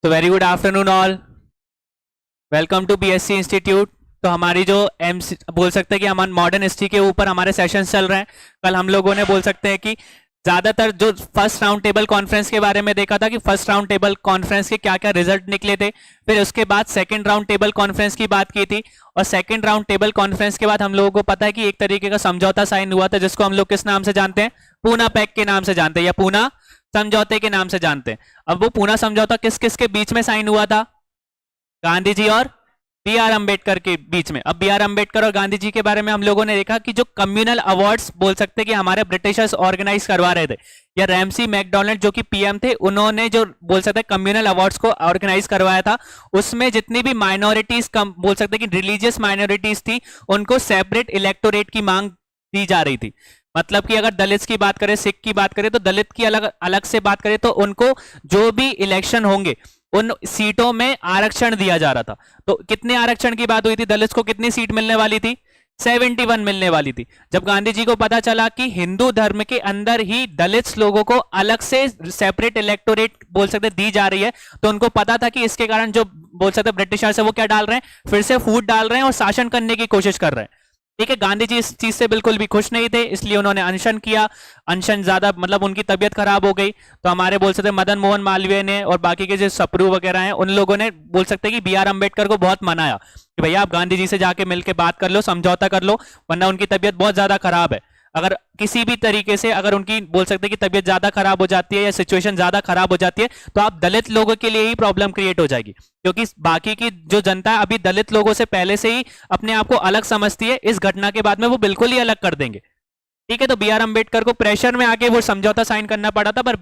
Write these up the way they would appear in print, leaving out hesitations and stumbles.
तो very good afternoon all, welcome to BSc institute. तो हमारी जो बोल सकते हैं कि हमारे मॉडर्न हिस्ट्री के ऊपर हमारे सेशंस चल रहे हैं। कल हम लोगों ने बोल सकते हैं कि ज़्यादातर जो फर्स्ट राउंड टेबल कॉन्फ्रेंस के बारे में देखा था कि फर्स्ट राउंड टेबल कॉन्फ्रेंस के क्या क्या रिजल्ट निकले थे। फिर उसके बाद सेकंड राउंड टेबल कॉन्फ्रेंस की बात की थी, और सेकंड राउंड टेबल कॉन्फ्रेंस के बाद हम लोगों को पता है कि एक तरीके का समझौता साइन हुआ था, जिसको हम लोग किस नाम से जानते हैं, पूना पैक्ट के नाम से जानते हैं, या पूना समझौते के नाम से जानते हैं। अब वो पूना समझौता किस किस के बीच में साइन हुआ था? गांधी जी और बी आर अम्बेडकर के बीच में। अब बी आर अम्बेडकर और गांधी जी के बारे में हम लोगों ने देखा कि जो कम्युनल अवार्ड्स बोल सकते हैं कि हमारे ब्रिटिशर्स ऑर्गेनाइज करवा रहे थे, या रैमसी मैकडोनल्ड जो कि पीएम थे, उन्होंने जो बोल सकते हैं कम्युनल अवार्ड्स को ऑर्गेनाइज करवाया था, उसमें जितनी भी माइनॉरिटीज बोल सकते हैं कि रिलीजियस माइनॉरिटीज थी, उनको सेपरेट इलेक्टोरेट की मांग दी जा रही थी। मतलब कि अगर दलित की बात करें, सिख की बात करें, तो दलित की अलग अलग से बात करें तो उनको जो भी इलेक्शन होंगे उन सीटों में आरक्षण दिया जा रहा था। तो कितने आरक्षण की बात हुई थी? दलित को कितनी सीट मिलने वाली थी? 71 मिलने वाली थी। जब गांधी जी को पता चला कि हिंदू धर्म के अंदर ही दलित लोगों को अलग से सेपरेट इलेक्टोरेट बोल सकते दी जा रही है, तो उनको पता था कि इसके कारण जो बोल सकते ब्रिटिशर्स है वो क्या डाल रहे हैं, फिर से फूट डाल रहे हैं और शासन करने की कोशिश कर रहे हैं। ठीक है, गांधी जी इस चीज से बिल्कुल भी खुश नहीं थे, इसलिए उन्होंने अनशन किया। अनशन ज्यादा मतलब उनकी तबीयत खराब हो गई, तो हमारे बोल सकते मदन मोहन मालवीय ने और बाकी के जो सप्रू वगैरह हैं, उन लोगों ने बोल सकते कि बी आर अम्बेडकर को बहुत मनाया कि भैया आप गांधी जी से जाके मिलकर बात कर लो, समझौता कर लो, वरना उनकी तबीयत बहुत ज्यादा खराब है। अगर किसी भी तरीके से अगर उनकी बोल सकते कि तबीयत ज्यादा खराब हो जाती है या सिचुएशन ज्यादा खराब हो जाती है, तो आप दलित लोगों के लिए ही प्रॉब्लम क्रिएट हो जाएगी, क्योंकि बाकी की जो जनता है अभी दलित लोगों से पहले से ही अपने आप को अलग समझती है। इस घटना के बाद में वो बिल्कुल ही अलग कर देंगे। ठीक है, तो बी आर अम्बेडकर को प्रेशर में आके वो समझौता साइन करना पड़ा था, पर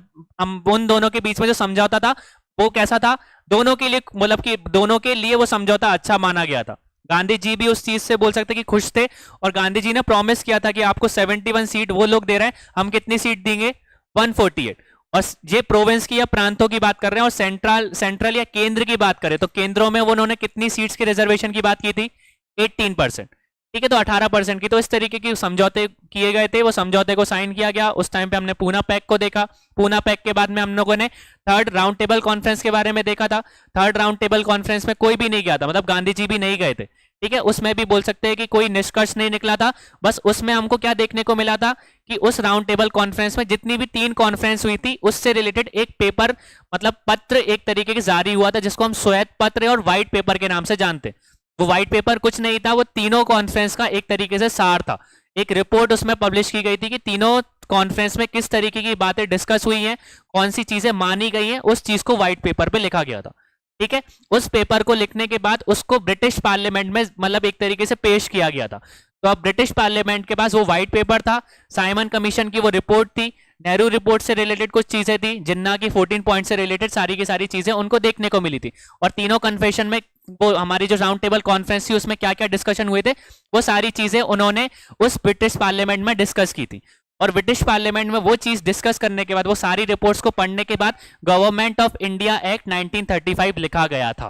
उन दोनों के बीच में जो समझौता था वो कैसा था? दोनों के लिए मतलब कि दोनों के लिए वो समझौता अच्छा माना गया था। गांधी जी भी उस चीज से बोल सकते कि खुश थे, और गांधी जी ने प्रॉमिस किया था कि आपको 71 सीट वो लोग दे रहे हैं, हम कितनी सीट देंगे? 148। और ये प्रोविंस की या प्रांतों की बात कर रहे हैं, और सेंट्रल या केंद्र की बात करें तो केंद्रों में उन्होंने कितनी सीट्स के रिजर्वेशन की बात की थी? 18%। ठीक है, तो 18% की। तो इस तरीके की समझौते किए गए थे, वो समझौते को साइन किया गया। उस टाइम पे हमने पूना पैक्ट को देखा। पूना पैक्ट के बाद में हम लोगों ने थर्ड राउंड टेबल कॉन्फ्रेंस के बारे में देखा था। थर्ड राउंड टेबल कॉन्फ्रेंस में कोई भी नहीं गया था, मतलब गांधी जी भी नहीं गए थे। ठीक है, उसमें भी बोल सकते हैं कि कोई निष्कर्ष नहीं निकला था। बस उसमें हमको क्या देखने को मिला था कि उस राउंड टेबल कॉन्फ्रेंस में जितनी भी 3 कॉन्फ्रेंस हुई थी, उससे रिलेटेड एक पेपर मतलब पत्र एक तरीके के जारी हुआ था, जिसको हम श्वेत पत्र और व्हाइट पेपर के नाम से जानते हैं। वो व्हाइट पेपर कुछ नहीं था, वो तीनों कॉन्फ्रेंस का एक तरीके से सार था। एक रिपोर्ट उसमें पब्लिश की गई थी कि तीनों कॉन्फ्रेंस में किस तरीके की बातें डिस्कस हुई हैं, कौन सी चीजें मानी गई हैं, उस चीज को व्हाइट पेपर पे लिखा गया था। ठीक है, उस पेपर को लिखने के बाद उसको ब्रिटिश पार्लियामेंट में मतलब एक तरीके से पेश किया गया था। तो अब ब्रिटिश पार्लियामेंट के पास वो व्हाइट पेपर था, साइमन कमीशन की वो रिपोर्ट थी, नेहरू रिपोर्ट से रिलेटेड कुछ चीजें थी, जिन्ना की 14 पॉइंट से रिलेटेड सारी की सारी चीजें उनको देखने को मिली थी। और तीनों कन्फेशन में वो हमारी जो राउंड टेबल कॉन्फ्रेंस थी उसमें क्या क्या डिस्कशन हुए थे, वो सारी चीजें उन्होंने उस ब्रिटिश पार्लियामेंट में डिस्कस की थी। और ब्रिटिश पार्लियामेंट में वो चीज डिस्कस करने के बाद, वो सारी रिपोर्ट्स को पढ़ने के बाद गवर्नमेंट ऑफ इंडिया एक्ट 1935 लिखा गया था।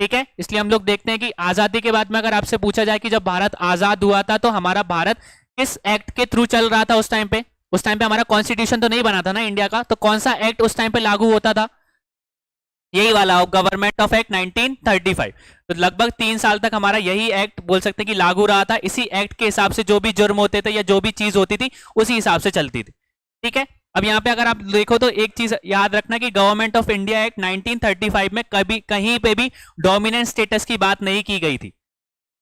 ठीक है, इसलिए हम लोग देखते हैं कि आजादी के बाद में अगर आपसे पूछा जाए कि जब भारत आजाद हुआ था तो हमारा भारत किस एक्ट के थ्रू चल रहा था उस टाइम पे? उस टाइम पे हमारा कॉन्स्टिट्यूशन तो नहीं बना था ना इंडिया का, तो कौन सा एक्ट उस टाइम पे लागू होता था? यही वाला गवर्नमेंट ऑफ एक्ट 1935। तो लगभग 3 साल तक हमारा यही एक्ट बोल सकते हैं कि लागू रहा था। इसी एक्ट के हिसाब से जो भी जुर्म होते थे या जो भी चीज होती थी उसी हिसाब से चलती थी। ठीक है, अब यहाँ पे अगर आप देखो तो एक चीज याद रखना कि गवर्नमेंट ऑफ इंडिया एक्ट 1935 में कभी कहीं पे भी डोमिनेंट स्टेटस की बात नहीं की गई थी।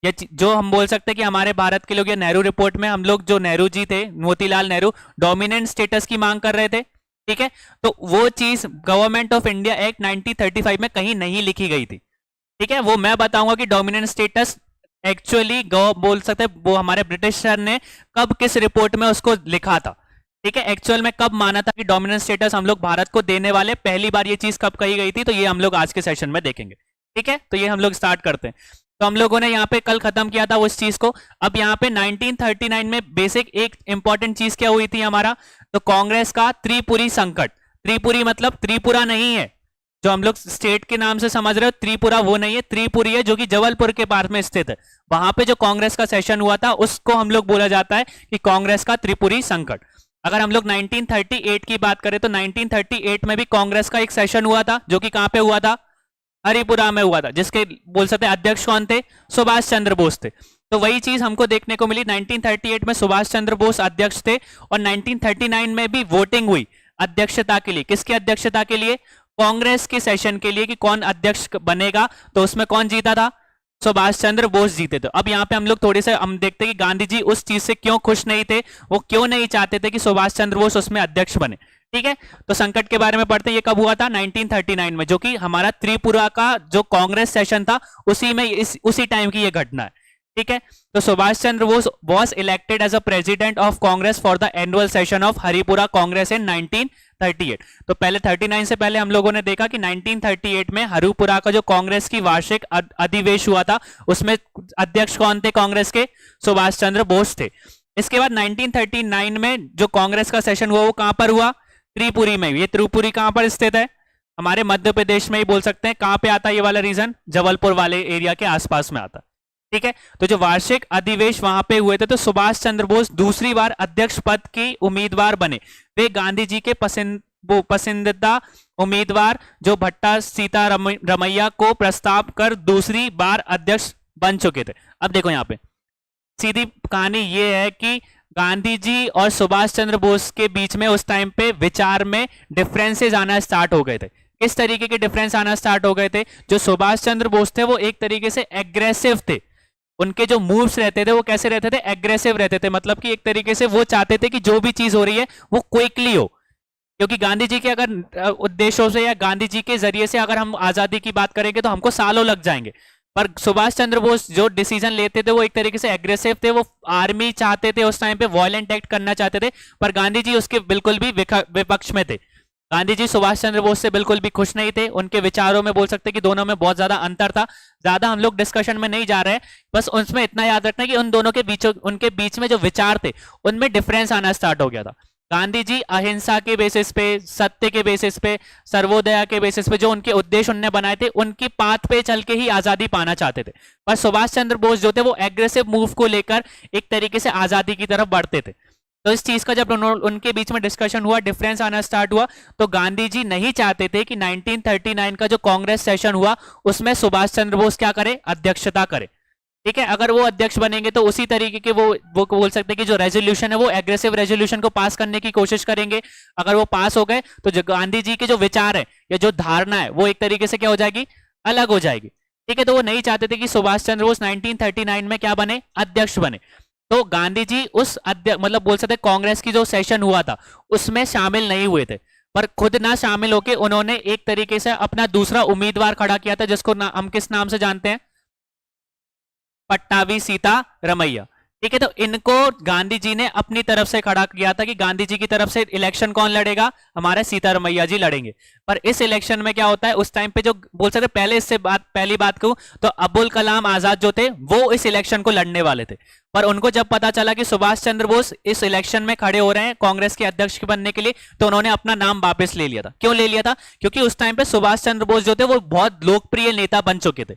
या जो हम बोल सकते हैं कि हमारे भारत के लोग या नेहरू रिपोर्ट में हम लोग जो नेहरू जी थे, मोतीलाल नेहरू, डोमिनेंट स्टेटस की मांग कर रहे थे। ठीक है, तो वो चीज गवर्नमेंट ऑफ इंडिया एक्ट 1935 में कहीं नहीं लिखी गई थी। ठीक है, वो मैं बताऊंगा कि डोमिनेंट स्टेटस एक्चुअली बोल सकते वो हमारे ब्रिटिश सर ने कब किस रिपोर्ट में उसको लिखा था। ठीक है, एक्चुअल में कब माना था कि डोमिनेंट स्टेटस हम लोग भारत को देने वाले, पहली बार ये चीज कब कही गई थी, तो ये हम लोग आज के सेशन में देखेंगे। ठीक है, तो ये हम लोग स्टार्ट करते हैं। तो हम लोगों ने यहाँ पे कल खत्म किया था उस चीज को। अब यहाँ पे 1939 में बेसिक एक इंपॉर्टेंट चीज क्या हुई थी हमारा, तो कांग्रेस का त्रिपुरी संकट। त्रिपुरी मतलब त्रिपुरा नहीं है जो हम लोग स्टेट के नाम से समझ रहे हो, त्रिपुरा वो नहीं है, त्रिपुरी है जो कि जबलपुर के पास में स्थित है। वहां पे जो कांग्रेस का सेशन हुआ था उसको हम लोग बोला जाता है कि कांग्रेस का त्रिपुरी संकट। अगर हम लोग 1938 की बात करें तो 1938 में भी कांग्रेस का एक सेशन हुआ था, जो कि कहां पे हुआ था? हरिपुरा में हुआ था, जिसके बोल सकते हैं अध्यक्ष कौन थे? सुभाष चंद्र बोस थे। तो वही चीज हमको देखने को मिली, 1938 में सुभाष चंद्र बोस अध्यक्ष थे और 1939 में भी वोटिंग हुई अध्यक्षता के लिए। किसकी अध्यक्षता के लिए? कांग्रेस के सेशन के लिए, कि कौन अध्यक्ष बनेगा। तो उसमें कौन जीता था? सुभाष चंद्र बोस जीते थे। अब यहाँ पे हम लोग थोड़े से हम देखते हैं कि गांधी जी उस चीज से क्यों खुश नहीं थे, वो क्यों नहीं चाहते थे कि सुभाष चंद्र बोस उसमें अध्यक्ष बने। ठीक है, तो संकट के बारे में पढ़ते हैं। ये कब हुआ था? 1939 में, जो कि हमारा त्रिपुरा का जो कांग्रेस सेशन था उसी में उसी टाइम की ये घटना है। ठीक है, तो Subhash Chandra Bose was elected as a president of Congress for the annual session of Haripura Congress in 1938। तो पहले 39 से पहले हम लोगों ने देखा कि 1938 में हरिपुरा का जो कांग्रेस की वार्षिक अधिवेश हुआ था, उसमें अध्यक्ष कौन थे कांग्रेस के? सुभाष चंद्र बोस थे। इसके बाद 1939 में जो कांग्रेस का सेशन हुआ वो कहां पर हुआ? त्रिपुरी में। ये त्रिपुरी कहां पर स्थित है? हमारे मध्य प्रदेश में ही बोल सकते हैं। कहां पे आता है ये वाला रीजन? जबलपुर वाले एरिया के आसपास में आता है। ठीक है, तो जो वार्षिक अधिवेश वहां पे हुए थे, तो सुभाष चंद्र बोस दूसरी बार अध्यक्ष पद के उम्मीदवार बने। वे गांधी जी के पसंदीदा उम्मीदवार जो भट्टा सीतारमैया को प्रस्ताव कर दूसरी बार अध्यक्ष बन चुके थे। अब देखो यहाँ पे सीधी कहानी ये है कि गांधी जी और सुभाष चंद्र बोस के बीच में उस टाइम पे विचार में डिफरेंसेस आना स्टार्ट हो गए थे। किस तरीके के डिफरेंस आना स्टार्ट हो गए थे? जो सुभाष चंद्र बोस थे वो एक तरीके से एग्रेसिव थे। उनके जो मूव्स रहते थे वो कैसे रहते थे? एग्रेसिव रहते थे। मतलब कि एक तरीके से वो चाहते थे कि जो भी चीज हो रही है वो क्विकली हो, क्योंकि गांधी जी के अगर उद्देश्यों से या गांधी जी के जरिए से अगर हम आजादी की बात करेंगे तो हमको सालों लग जाएंगे। पर सुभाष चंद्र बोस जो डिसीजन लेते थे वो एक तरीके से एग्रेसिव थे। वो आर्मी चाहते थे, उस टाइम पे वॉयलेंट एक्ट करना चाहते थे, पर गांधी जी उसके बिल्कुल भी विपक्ष में थे। गांधी जी सुभाष चंद्र बोस से बिल्कुल भी खुश नहीं थे। उनके विचारों में बोल सकते कि दोनों में बहुत ज्यादा अंतर था। ज्यादा हम लोग डिस्कशन में नहीं जा रहे हैं, बस उसमें इतना याद रखना कि उन दोनों के उनके बीच में जो विचार थे उनमें डिफरेंस आना स्टार्ट हो गया था। गांधी जी अहिंसा के बेसिस पे, सत्य के बेसिस पे, सर्वोदय के बेसिस पे जो उनके उद्देश्य उन्होंने बनाए थे उनकी पाथ पे चल के ही आजादी पाना चाहते थे। पर सुभाष चंद्र बोस जो थे वो एग्रेसिव मूव को लेकर एक तरीके से आजादी की तरफ बढ़ते थे। तो इस चीज का जब उनके बीच में डिस्कशन हुआ, डिफरेंस आना स्टार्ट हुआ, तो गांधी जी नहीं चाहते थे कि 1939 का जो कांग्रेस सेशन हुआ उसमें सुभाष चंद्र बोस क्या करे? अध्यक्षता करे। ठीक है, अगर वो अध्यक्ष बनेंगे तो उसी तरीके के वो बोल सकते हैं कि जो रेजोल्यूशन है वो एग्रेसिव रेजोल्यूशन को पास करने की कोशिश करेंगे। अगर वो पास हो गए तो जो गांधी जी के जो विचार है या जो धारणा है वो एक तरीके से क्या हो जाएगी? अलग हो जाएगी। ठीक है, तो वो नहीं चाहते थे कि सुभाष चंद्र बोस 1939 में क्या बने? अध्यक्ष बने। तो गांधी जी उस मतलब बोल सकते कांग्रेस की जो सेशन हुआ था उसमें शामिल नहीं हुए थे, पर खुद ना शामिल होकर उन्होंने एक तरीके से अपना दूसरा उम्मीदवार खड़ा किया था, जिसको हम किस नाम से जानते हैं? पट्टाभी सीतारमैया। ठीक है, तो इनको गांधी जी ने अपनी तरफ से खड़ा किया था कि गांधी जी की तरफ से इलेक्शन कौन लड़ेगा? हमारे सीतारमैया जी लड़ेंगे। पर इस इलेक्शन में क्या होता है उस टाइम पे, जो बोल सकते पहले इससे पहली बात कहूं तो अबुल कलाम आजाद जो थे वो इस इलेक्शन को लड़ने वाले थे। पर उनको जब पता चला कि सुभाष चंद्र बोस इस इलेक्शन में खड़े हो रहे हैं कांग्रेस के अध्यक्ष बनने के लिए, तो उन्होंने अपना नाम वापस ले लिया था। क्यों ले लिया था? क्योंकि उस टाइम पे सुभाष चंद्र बोस जो थे वो बहुत लोकप्रिय नेता बन चुके थे।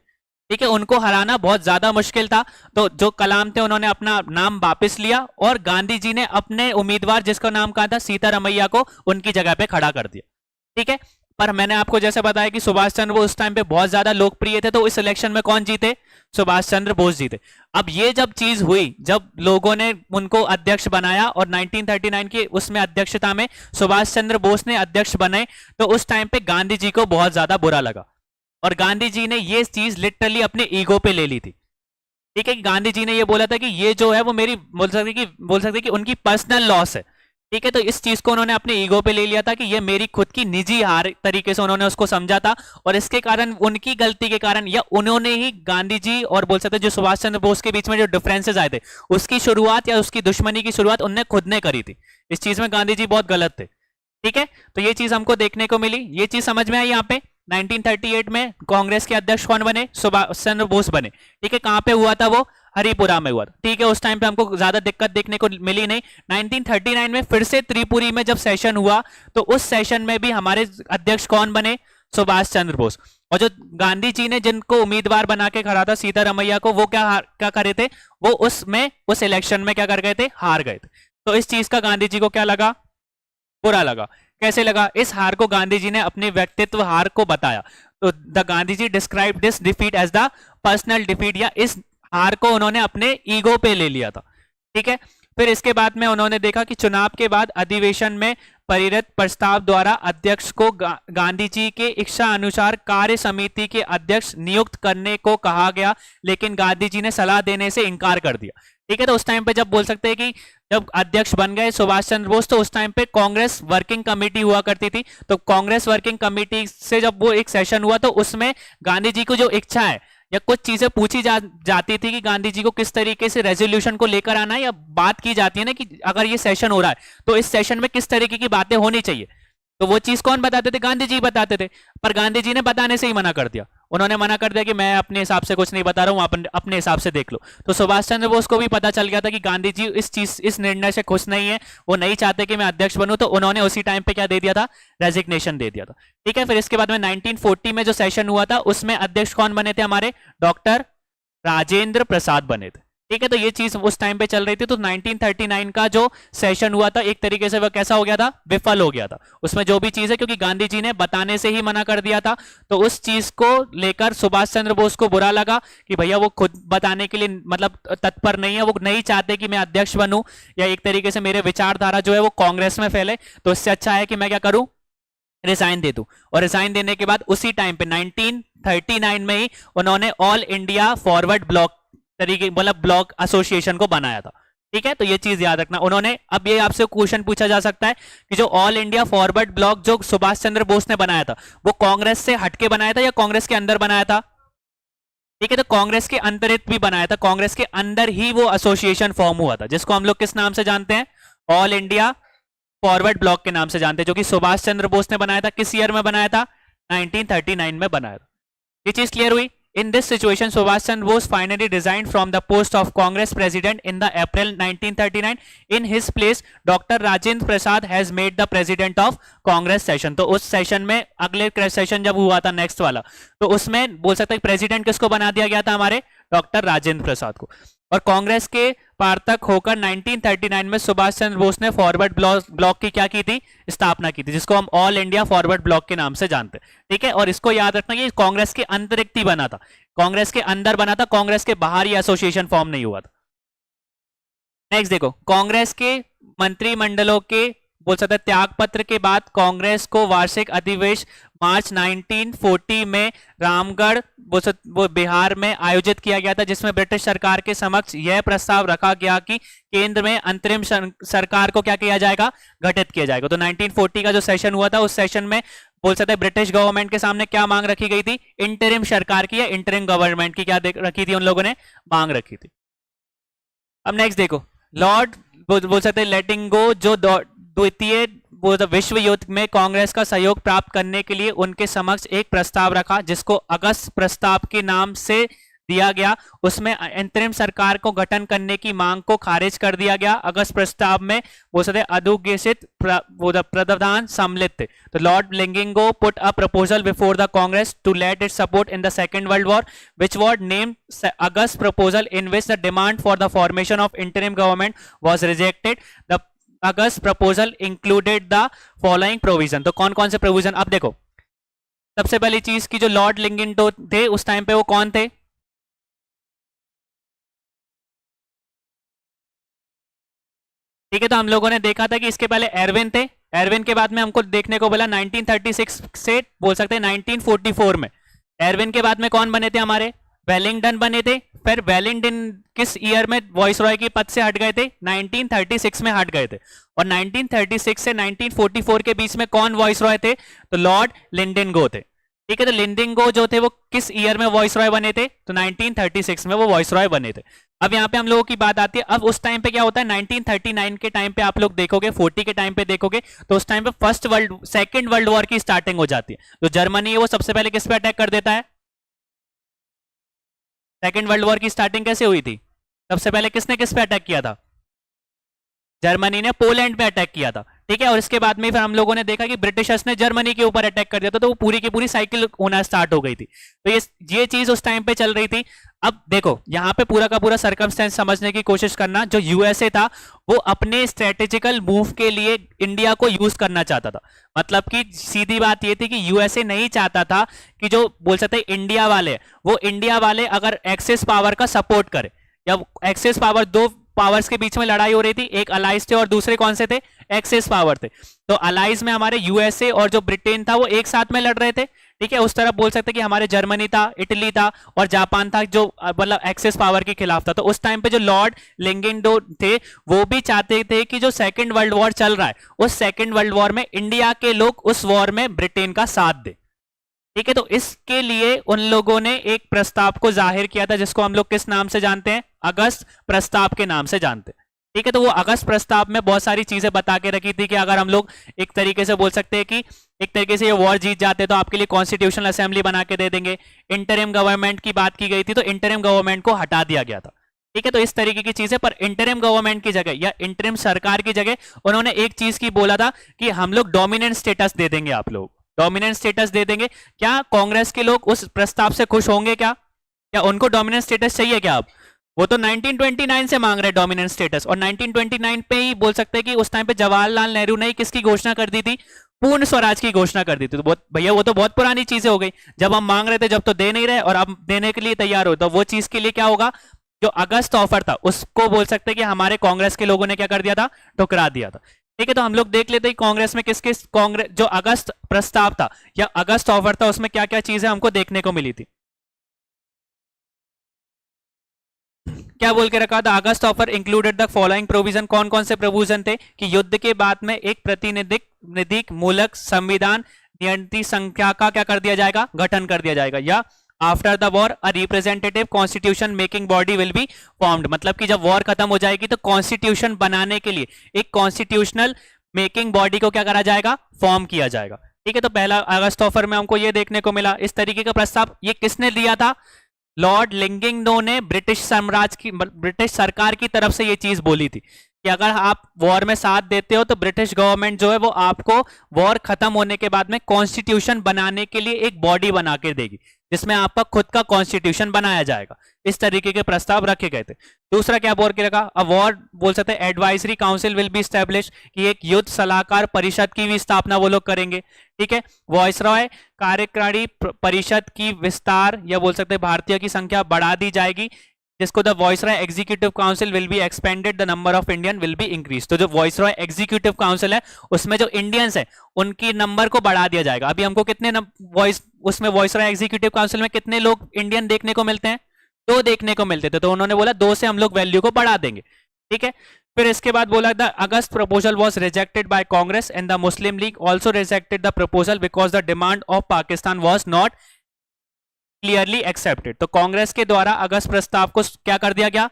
ठीक है, उनको हराना बहुत ज्यादा मुश्किल था। तो जो कलाम थे उन्होंने अपना नाम वापस लिया और गांधी जी ने अपने उम्मीदवार जिसका नाम कहा था सीतारमैया को उनकी जगह पे खड़ा कर दिया। ठीक है, पर मैंने आपको जैसे बताया कि सुभाष चंद्र बोस उस टाइम पे बहुत ज्यादा लोकप्रिय थे, तो इस इलेक्शन में कौन जीते? सुभाष चंद्र बोस जीते। अब ये जब चीज हुई, जब लोगों ने उनको अध्यक्ष बनाया और 1939 की उसमें अध्यक्षता में सुभाष चंद्र बोस ने अध्यक्ष बने, तो उस टाइम पे गांधी जी को बहुत ज्यादा बुरा लगा और गांधी जी ने ये चीज लिटरली अपने ईगो पे ले ली थी। ठीक है, कि गांधी जी ने ये बोला था कि ये जो है वो मेरी बोल सकते कि उनकी पर्सनल लॉस है। ठीक है, तो इस चीज को उन्होंने अपने ईगो पे ले लिया था कि ये मेरी खुद की निजी हार तरीके से उन्होंने उसको समझा था, और इसके कारण उनकी गलती के कारण या उन्होंने ही गांधी जी और बोल सकते जो सुभाष चंद्र बोस के बीच में जो डिफरेंसेस आए थे उसकी शुरुआत या उसकी दुश्मनी की शुरुआत उनने खुद ने करी थी। इस चीज में गांधी जी बहुत गलत थे। ठीक है, तो ये चीज हमको देखने को मिली, ये चीज समझ में आई। यहाँ पे 1938 में कांग्रेस के अध्यक्ष कौन बने? सुभाष चंद्र बोस बने। ठीक है, कहां पे हुआ था वो? हरिपुरा में हुआ था। ठीक है, उस टाइम पे हमको ज्यादा दिक्कत देखने को मिली नहीं। 1939 में फिर से त्रिपुरी में जब सेशन हुआ तो उस सेशन में भी हमारे अध्यक्ष कौन बने? सुभाष चंद्र बोस। और जो गांधी जी ने जिनको उम्मीदवार बना के खड़ा था सीतारमैया को, वो क्या करे थे? वो उस इलेक्शन में क्या कर गए थे? हार गए थे। तो इस चीज का गांधी जी को क्या लगा, बुरा लगा। कैसे लगा, इस हार को गांधी जी ने अपने व्यक्तित्व हार को बताया। तो the Gandhi ji describe this defeat as the personal defeat, या इस हार को उन्होंने अपने ईगो पे ले लिया था। ठीक है, फिर इसके बाद में उन्होंने देखा कि चुनाव के बाद अधिवेशन में परिरत प्रस्ताव द्वारा अध्यक्ष को गांधी जी के इच्छा अनुसार कार्य समिति के अध्यक्ष नियुक्त करने को कहा गया, लेकिन गांधी जी ने सलाह देने से इनकार कर दिया। ठीक है, तो उस टाइम पे जब बोल सकते हैं कि जब अध्यक्ष बन गए सुभाष चंद्र बोस, तो उस टाइम पे कांग्रेस वर्किंग कमेटी हुआ करती थी। तो कांग्रेस वर्किंग कमेटी से जब वो एक सेशन हुआ, तो उसमें गांधी जी को जो इच्छा है या कुछ चीजें पूछी जाती थी कि गांधी जी को किस तरीके से रेजोल्यूशन को लेकर आना है, या बात की जाती है ना कि अगर ये सेशन हो रहा है तो इस सेशन में किस तरीके की बातें होनी चाहिए, तो वो चीज कौन बताते थे, गांधी जी बताते थे। पर गांधी जी ने बताने से ही मना कर दिया। उन्होंने मना कर दिया कि मैं अपने हिसाब से कुछ नहीं बता रहा हूं, अपने हिसाब से देख लो। तो सुभाष चंद्र बोस को भी पता चल गया था कि गांधी जी इस निर्णय से खुश नहीं है, वो नहीं चाहते कि मैं अध्यक्ष बनूं। तो उन्होंने उसी टाइम पे क्या दे दिया था, रेजिग्नेशन दे दिया था। ठीक है, फिर इसके बाद में 1940 में जो सेशन हुआ था, उसमें अध्यक्ष कौन बने थे, हमारे डॉक्टर राजेंद्र प्रसाद बने थे। ठीक है, तो ये चीज उस टाइम पे चल रही थी। तो 1939 का जो सेशन हुआ था, एक तरीके से वह कैसा हो गया था, विफल हो गया था। उसमें जो भी चीज है, क्योंकि गांधी जी ने बताने से ही मना कर दिया था, तो उस चीज को लेकर सुभाष चंद्र बोस को बुरा लगा कि भैया वो खुद बताने के लिए मतलब तत्पर नहीं है, वो नहीं चाहते कि मैं अध्यक्ष बनूं, या एक तरीके से मेरे विचारधारा जो है वो कांग्रेस में फैले। तो इससे अच्छा है कि मैं क्या करूं, रिजाइन दे दूं। और रिजाइन देने के बाद उसी टाइम पे 1939 में ही उन्होंने ऑल इंडिया फॉरवर्ड ब्लॉक तरीके मतलब ब्लॉक एसोसिएशन को बनाया था। ठीक है, तो ये चीज याद रखना उन्होंने। अब ये आपसे क्वेश्चन पूछा जा सकता है कि जो ऑल इंडिया फॉरवर्ड ब्लॉक जो सुभाष चंद्र बोस ने बनाया था, वो कांग्रेस से हटके बनाया था या कांग्रेस के अंदर बनाया था। ठीक है, तो कांग्रेस के अंतरित भी बनाया था, कांग्रेस के अंदर ही वो एसोसिएशन फॉर्म हुआ था, जिसको हम लोग किस नाम से जानते हैं, ऑल इंडिया फॉरवर्ड ब्लॉक के नाम से जानते हैं, जो कि सुभाष चंद्र बोस ने बनाया था। किस ईयर में बनाया था, 1939 में बनाया था। ये चीज क्लियर हुई। In this situation, Subhash Chandra Bose finally resigned from the post of Congress President in the April 1939. In his place, Dr. Rajendra Prasad has made the President of Congress session. तो उस session में, अगले session जब हुआ था next वाला, तो उसमें बोल सकते हैं प्रेसिडेंट किसको बना दिया गया था, हमारे डॉक्टर राजेंद्र प्रसाद को। और कांग्रेस के पार्थक होकर 1939 में सुभाष चंद्र बोस ने फॉरवर्ड ब्लॉक की क्या की थी, स्थापना की थी, जिसको हम ऑल इंडिया फॉरवर्ड ब्लॉक के नाम से जानते हैं। ठीक है, और इसको याद रखना कि कांग्रेस के अंतरिक्त ही बना था, कांग्रेस के अंदर बना था, कांग्रेस के बाहर ही एसोसिएशन फॉर्म नहीं हुआ था। नेक्स्ट देखो, कांग्रेस के मंत्रिमंडलों के बोल सकते हैं त्याग पत्र के बाद कांग्रेस को वार्षिक अधिवेशन मार्च 1940 में रामगढ़ वो बिहार में आयोजित किया गया था, जिसमें ब्रिटिश सरकार के समक्ष यह प्रस्ताव रखा गया कि केंद्र में अंतरिम सरकार को क्या किया जाएगा, गठित किया जाएगा। तो 1940 का जो सेशन हुआ था, उस सेशन में बोल सकते हैं ब्रिटिश गवर्नमेंट के सामने क्या मांग रखी गई थी, इंटरिम सरकार की या इंटरिम गवर्नमेंट की क्या रखी थी, उन लोगों ने मांग रखी थी। अब नेक्स्ट देखो, लॉर्ड बोल सकते हैं लेटिंग गो, जो द्वितीय विश्व युद्ध में कांग्रेस का सहयोग प्राप्त करने के लिए उनके समक्ष एक प्रस्ताव रखा, जिसको अगस्त प्रस्ताव के नाम से दिया गया। उसमें अंतरिम सरकार को गठन करने की मांग को खारिज कर दिया गया। अगस्त प्रस्ताव में वो सदे अधोघोषित प्रावधान सम्मिलित थे। तो Lord Linlithgow put a proposal before the Congress to let it support in the second world war, which was named August proposal, in which the demand for the formation of interim government was rejected. The August proposal included the following provision. तो कौन कौन से provision, अब देखो सबसे पहली चीज की जो लॉर्ड लिंगिंगो थे उस टाइम पे वो कौन थे, ठीक है। तो हम लोगों ने देखा था कि इसके पहले एरविन थे, एरविन के बाद में हमको देखने को बोला 1936 से बोल सकते हैं 1944 में। एरविन के बाद में कौन बने थे, हमारे वेलिंगटन बने थे। फिर वेलिंगटन किस ईयर में वॉइस रॉय की पद से हट गए थे, 1936 में हट गए थे। और 1936 से 1944 के बीच में कौन वॉइस रॉय थे, तो लॉर्ड लिंडिंगो थे, ठीक है। तो लिंडिंगो जो थे वो किस ईयर में वॉइस रॉय बने थे, तो 1936 में वो वॉइस रॉय बने थे। अब यहाँ पे हम लोगों की बात आती है, अब उस टाइम पे क्या होता है, 1939 के टाइम पे आप लोग देखोगे, 40 के टाइम पे देखोगे, तो उस टाइम पे सेकेंड वर्ल्ड वॉर की स्टार्टिंग हो जाती है। तो जर्मनी है वो सबसे पहले किस पे अटैक कर देता है, सेकेंड वर्ल्ड वॉर की स्टार्टिंग कैसे हुई थी, सबसे पहले किसने किस पे अटैक किया था, जर्मनी ने पोलैंड पे अटैक किया था, ठीक है। और इसके बाद में फिर हम लोगों ने देखा कि ब्रिटिशर्स ने जर्मनी के ऊपर अटैक कर दिया था, तो वो पूरी की पूरी साइकिल होना स्टार्ट हो गई थी। तो ये चीज उस टाइम पे चल रही थी। अब देखो यहाँ पे पूरा का पूरा सर्कमस्टेंस समझने की कोशिश करना। जो यूएसए था वो अपने स्ट्रेटेजिकल मूव के लिए इंडिया को यूज करना चाहता था। मतलब कि सीधी बात ये थी कि यूएसए नहीं चाहता था कि जो बोल सकते इंडिया वाले, वो इंडिया वाले अगर एक्सेस पावर का सपोर्ट करे, या एक्सेस पावर, दो पावर्स के बीच में लड़ाई हो रही थी, एक अलाइज थे और दूसरे कौन से थे, एक्सेस पावर थे। तो अलाइज में हमारे यूएसए और जो ब्रिटेन था वो एक साथ में लड़ रहे थे। ठीक है। उस तरफ बोल सकते कि हमारे जर्मनी था, इटली था और जापान था, जो मतलब एक्सेस पावर के खिलाफ था। तो उस टाइम पे जो लॉर्ड लिंगेंडो थे वो भी चाहते थे कि जो सेकेंड वर्ल्ड वॉर चल रहा है, उस सेकेंड वर्ल्ड वॉर में इंडिया के लोग उस वॉर में ब्रिटेन का साथ दे। ठीक है। तो इसके लिए उन लोगों ने एक प्रस्ताव को जाहिर किया था, जिसको हम लोग किस नाम से जानते हैं, अगस्त प्रस्ताव के नाम से जानते हैं। ठीक है। तो वो अगस्त प्रस्ताव में बहुत सारी चीजें बता के रखी थी कि अगर हम लोग एक तरीके से बोल सकते हैं कि एक तरीके से ये वॉर जीत जाते तो आपके लिए कॉन्स्टिट्यूशनल असेंबली बना के दे देंगे। इंटरिम गवर्नमेंट की बात की गई थी, तो इंटरिम गवर्नमेंट को हटा दिया गया था। ठीक है। तो इस तरीके की चीजें, पर इंटरिम गवर्नमेंट की जगह या इंटरिम सरकार की जगह उन्होंने एक चीज की बोला था कि हम लोग डोमिनेंट स्टेटस दे देंगे, आप लोग डोमिनेंट स्टेटस दे देंगे। क्या कांग्रेस के लोग उस प्रस्ताव से खुश होंगे? क्या उनको डोमिनेंट स्टेटस चाहिए क्या? अब वो तो 1929 से मांग रहे डोमिनेंट स्टेटस, और 1929 पे ही बोल सकते हैं कि उस टाइम पे जवाहरलाल नेहरू ने किसकी घोषणा कर दी थी, पूर्ण स्वराज की घोषणा कर दी थी। तो बहुत भैया वो तो बहुत पुरानी चीजें हो गई। जब हम मांग रहे थे जब तो दे नहीं रहे, और अब देने के लिए तैयार हो, तो वो चीज के लिए क्या होगा, जो अगस्त ऑफर था उसको बोल सकते हैं कि हमारे कांग्रेस के लोगों ने क्या कर दिया था, ठुकरा दिया था। ठीक है। तो हम लोग देख लेते हैं कांग्रेस में किस किस, कांग्रेस जो अगस्त प्रस्ताव था या अगस्त ऑफर था उसमें क्या क्या चीजें हमको देखने को मिली थी। क्या बोल के रखा था, August offer included the following provision. कौन कौन से प्रोविजन थे कि युद्ध के बाद में एक प्रतिनिधिक मूलक संविधान नियंत्रित संख्या का क्या कर दिया जाएगा, गठन कर दिया जाएगा, या after the war a representative constitution making body will be formed. मतलब कि जब वॉर खत्म हो जाएगी तो कॉन्स्टिट्यूशन बनाने के लिए एक कॉन्स्टिट्यूशनल मेकिंग बॉडी को क्या करा जाएगा, फॉर्म किया जाएगा। ठीक है। तो पहला अगस्त ऑफर में हमको ये देखने को मिला। इस तरीके का प्रस्ताव ये किसने दिया था, लॉर्ड लिंगिंगडो ने ब्रिटिश साम्राज्य की, ब्रिटिश सरकार की तरफ से ये चीज बोली थी कि अगर आप वॉर में साथ देते हो तो ब्रिटिश गवर्नमेंट जो है वो आपको वॉर खत्म होने के बाद में कॉन्स्टिट्यूशन बनाने के लिए एक बॉडी बना के देगी, जिसमें आपका खुद का कॉन्स्टिट्यूशन बनाया जाएगा। इस तरीके के प्रस्ताव रखे गए थे। दूसरा क्या बोल के रखा, अवार्ड बोल सकते हैं advisory council will be establish, कि एक युद्ध सलाहकार परिषद की भी स्थापना वो लोग करेंगे। ठीक है। वॉइसरॉय कार्यकारी परिषद की विस्तार, या बोल सकते हैं भारतीय की संख्या बढ़ा दी जाएगी, जिसको the viceroy executive council will be expanded, the number of Indian will be increase. तो जो वॉइसरॉय एग्जीक्यूटिव काउंसिल है उसमें जो इंडियंस है उनकी नंबर को बढ़ा दिया जाएगा। अभी हमको कितने उसमें वॉइसरॉय एग्जीक्यूटिव काउंसिल में कितने लोग इंडियन देखने को मिलते हैं, 2 देखने को मिलते थे। तो उन्होंने बोला 2 से हम लोग वैल्यू को बढ़ा देंगे। ठीक है। फिर इसके बाद बोला the August proposal was rejected by Congress and the Muslim league also rejected the proposal because the demand of Pakistan was not clearly accepted. तो कांग्रेस के द्वारा अगस्त प्रस्ताव को क्या कर दिया गया,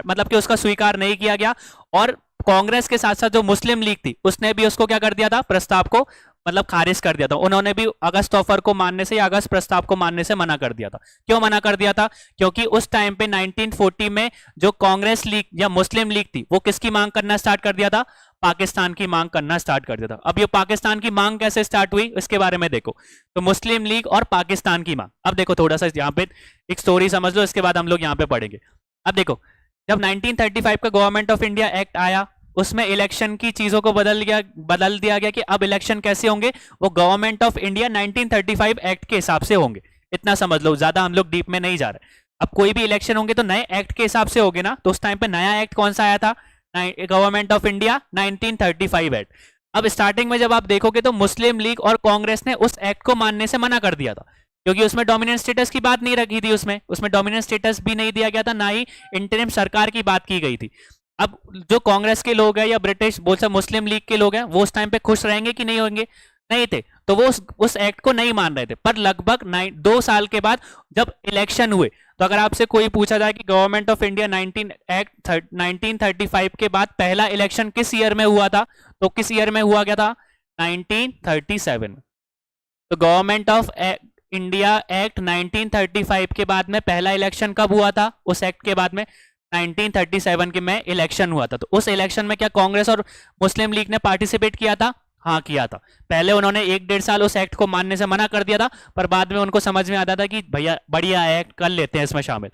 मतलब कि उसका स्वीकार नहीं किया गया, और कांग्रेस के साथ साथ जो मुस्लिम लीग थी उसने भी उसको क्या कर दिया था, प्रस्ताव को मतलब खारिज कर दिया था। उन्होंने भी अगस्त ऑफर को मानने से या अगस्त प्रस्ताव को मानने से मना कर दिया था। क्यों मना कर दिया था, क्योंकि उस टाइम पे 1940 में जो कांग्रेस लीग या मुस्लिम लीग थी वो किसकी मांग करना स्टार्ट कर दिया था, पाकिस्तान की मांग करना स्टार्ट कर दिया था। अब ये पाकिस्तान की मांग कैसे स्टार्ट हुई इसके बारे में देखो। तो मुस्लिम लीग और पाकिस्तान की मांग, अब देखो थोड़ा सा यहाँ पे एक स्टोरी समझ लो, इसके बाद हम लोग यहाँ पे पढ़ेंगे। अब देखो जब 1935 का गवर्नमेंट ऑफ इंडिया एक्ट आया, उसमें इलेक्शन की चीजों को बदल दिया गया कि अब इलेक्शन कैसे होंगे, वो गवर्नमेंट ऑफ इंडिया 1935 एक्ट के हिसाब से होंगे। इतना समझ लो, ज्यादा हम लोग डीप में नहीं जा रहे। अब कोई भी इलेक्शन होंगे तो नए एक्ट के हिसाब से होंगे ना। तो उस टाइम पे नया एक्ट कौन सा आया था, गवर्नमेंट ऑफ इंडिया 1935 एक्ट। अब स्टार्टिंग में जब आप देखोगे तो मुस्लिम लीग और कांग्रेस ने उस एक्ट को मानने से मना कर दिया था, क्योंकि उसमें डोमिनेंट स्टेटस की बात नहीं रखी थी, उसमें डोमिनेंट स्टेटस भी नहीं दिया गया था, ना ही इंटरिम सरकार की बात की गई थी। अब जो कांग्रेस के लोग हैं या ब्रिटिश बोल सकते मुस्लिम लीग के लोग हैं, वो उस टाइम पे खुश रहेंगे कि नहीं होंगे, नहीं थे, तो वो उस एक्ट को नहीं मान रहे थे। पर लगभग 2 साल के बाद जब इलेक्शन हुए, तो अगर आपसे कोई पूछा जाए कि गवर्नमेंट ऑफ इंडिया 1935 के बाद पहला इलेक्शन किस ईयर में हुआ था, तो किस ईयर में हुआ गया था, 1937। तो गवर्नमेंट ऑफ इंडिया एक्ट 1935 के बाद में पहला इलेक्शन कब हुआ था, उस एक्ट के बाद में 1937 के में इलेक्शन हुआ था, तो उस इलेक्शन में क्या कांग्रेस और मुस्लिम लीग ने पार्टिसिपेट किया था? हाँ किया था। पहले उन्होंने 1-1.5 साल उस एक्ट को मानने से मना कर दिया था, पर बाद में उनको समझ में आता था कि भैया बढ़िया एक्ट कर लेते हैं इसमें शामिल।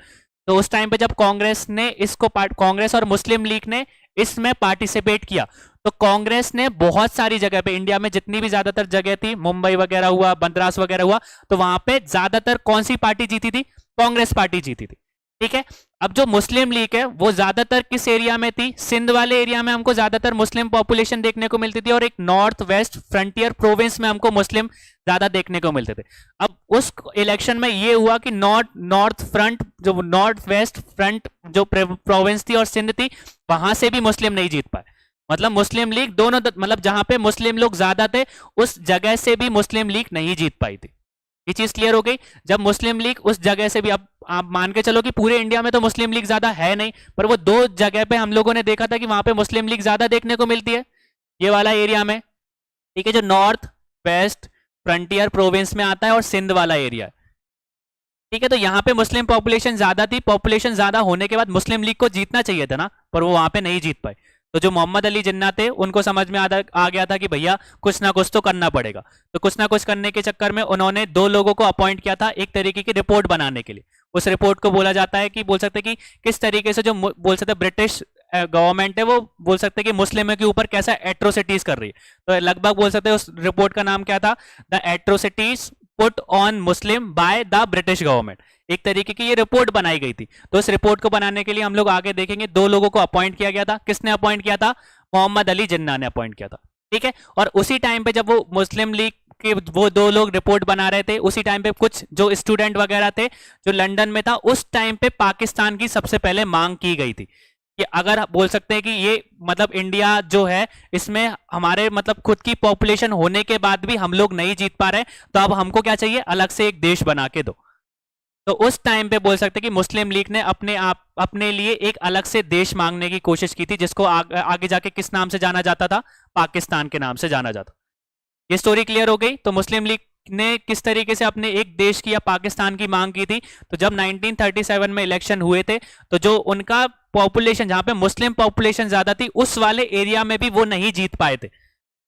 तो उस टाइम पे जब कांग्रेस और मुस्लिम लीग ने इसमें पार्टिसिपेट किया, तो कांग्रेस ने बहुत सारी जगह पे, इंडिया में जितनी भी ज्यादातर जगह थी, मुंबई वगैरह हुआ, मद्रास वगैरह हुआ, तो वहां पे ज्यादातर कौन सी पार्टी जीती थी? कांग्रेस पार्टी जीती थी। ठीक है। अब जो मुस्लिम लीग है वो ज्यादातर किस एरिया में थी? सिंध वाले एरिया में हमको ज्यादातर मुस्लिम पॉपुलेशन देखने को मिलती थी, और एक नॉर्थ वेस्ट फ्रंटियर प्रोविंस में हमको मुस्लिम ज्यादा देखने को मिलते थे। अब उस इलेक्शन में ये हुआ कि नॉर्थ वेस्ट फ्रंट जो प्रोविंस थी और सिंध थी, वहां से भी मुस्लिम नहीं जीत पाए। मतलब मुस्लिम लीग दोनों, मतलब जहां पे मुस्लिम लोग ज्यादा थे उस जगह से भी मुस्लिम लीग नहीं जीत पाई थी। ये चीज क्लियर हो गई। जब मुस्लिम लीग उस जगह से भी, अब आप मान के चलो कि पूरे इंडिया में तो मुस्लिम लीग ज्यादा है नहीं, पर वो 2 जगह पे हम लोगों ने देखा था कि वहां पे मुस्लिम लीग ज्यादा देखने को मिलती है, ये वाला एरिया में। ठीक है, जो नॉर्थ वेस्ट फ्रंटियर प्रोविंस में आता है और सिंध वाला एरिया। ठीक है, तो यहाँ पे मुस्लिम पॉपुलेशन ज्यादा थी। पॉपुलेशन ज्यादा होने के बाद मुस्लिम लीग को जीतना चाहिए था ना, पर वो वहां पे नहीं जीत पाए। तो जो मोहम्मद अली जिन्ना थे उनको समझ में आ गया था कि भैया कुछ ना कुछ तो करना पड़ेगा। तो कुछ ना कुछ करने के चक्कर में उन्होंने 2 लोगों को अपॉइंट किया था एक तरीके की रिपोर्ट बनाने के लिए। उस रिपोर्ट को बोला जाता है कि, बोल सकते कि किस तरीके से जो बोल सकते ब्रिटिश गवर्नमेंट है वो बोल सकते कि मुस्लिमों के ऊपर कैसा एट्रोसिटीज कर रही है। तो लगभग बोल सकते उस रिपोर्ट का नाम क्या था? The atrocities put on Muslim by the British government. एक तरीके की ये रिपोर्ट बनाई गई थी। तो इस रिपोर्ट को बनाने के लिए हम लोग आगे देखेंगे 2 लोगों को अपॉइंट किया गया था। किसने अपॉइंट किया था? मोहम्मद अली जिन्ना ने अपॉइंट किया था। ठीक है, और उसी टाइम पे जब वो मुस्लिम लीग के वो 2 लोग रिपोर्ट बना रहे थे, उसी टाइम पे कुछ जो स्टूडेंट वगैरह थे जो लंदन में था, उस टाइम पे पाकिस्तान की सबसे पहले मांग की गई थी कि अगर बोल सकते हैं कि ये मतलब इंडिया जो है इसमें हमारे मतलब खुद की पॉपुलेशन होने के बाद भी हम लोग नहीं जीत पा रहे, तो अब हमको क्या चाहिए? अलग से एक देश बना के दो। तो उस टाइम पे बोल सकते हैं कि मुस्लिम लीग ने अपने लिए एक अलग से देश मांगने की कोशिश की थी, जिसको आगे जाके किस नाम से जाना जाता था? पाकिस्तान के नाम से जाना जाता। ये स्टोरी क्लियर हो गई। तो मुस्लिम लीग ने किस तरीके से अपने एक देश की या पाकिस्तान की मांग की थी? तो जब 1937 में इलेक्शन हुए थे, तो जो उनका पॉपुलेशन, जहां पे मुस्लिम पॉपुलेशन ज्यादा थी, उस वाले एरिया में भी वो नहीं जीत पाए थे।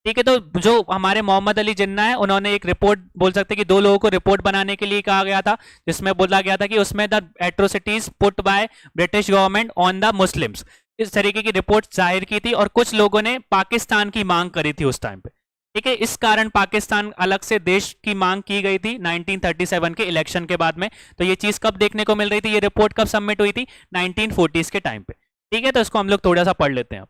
ठीक है, तो जो हमारे मोहम्मद अली जिन्ना है उन्होंने एक रिपोर्ट, बोल सकते कि 2 लोगों को रिपोर्ट बनाने के लिए कहा गया था, जिसमें बोला गया था कि उसमें the atrocities put by British government on the Muslims, इस तरीके की रिपोर्ट जाहिर की थी। और कुछ लोगों ने पाकिस्तान की मांग करी थी उस टाइम पे। ठीक है, इस कारण पाकिस्तान अलग से देश की मांग की गई थी 1937 के इलेक्शन के बाद में। तो ये चीज कब देखने को मिल रही थी? ये रिपोर्ट कब सबमिट हुई थी? 1940s के टाइम पे। ठीक है, तो इसको हम लोग थोड़ा सा पढ़ लेते हैं।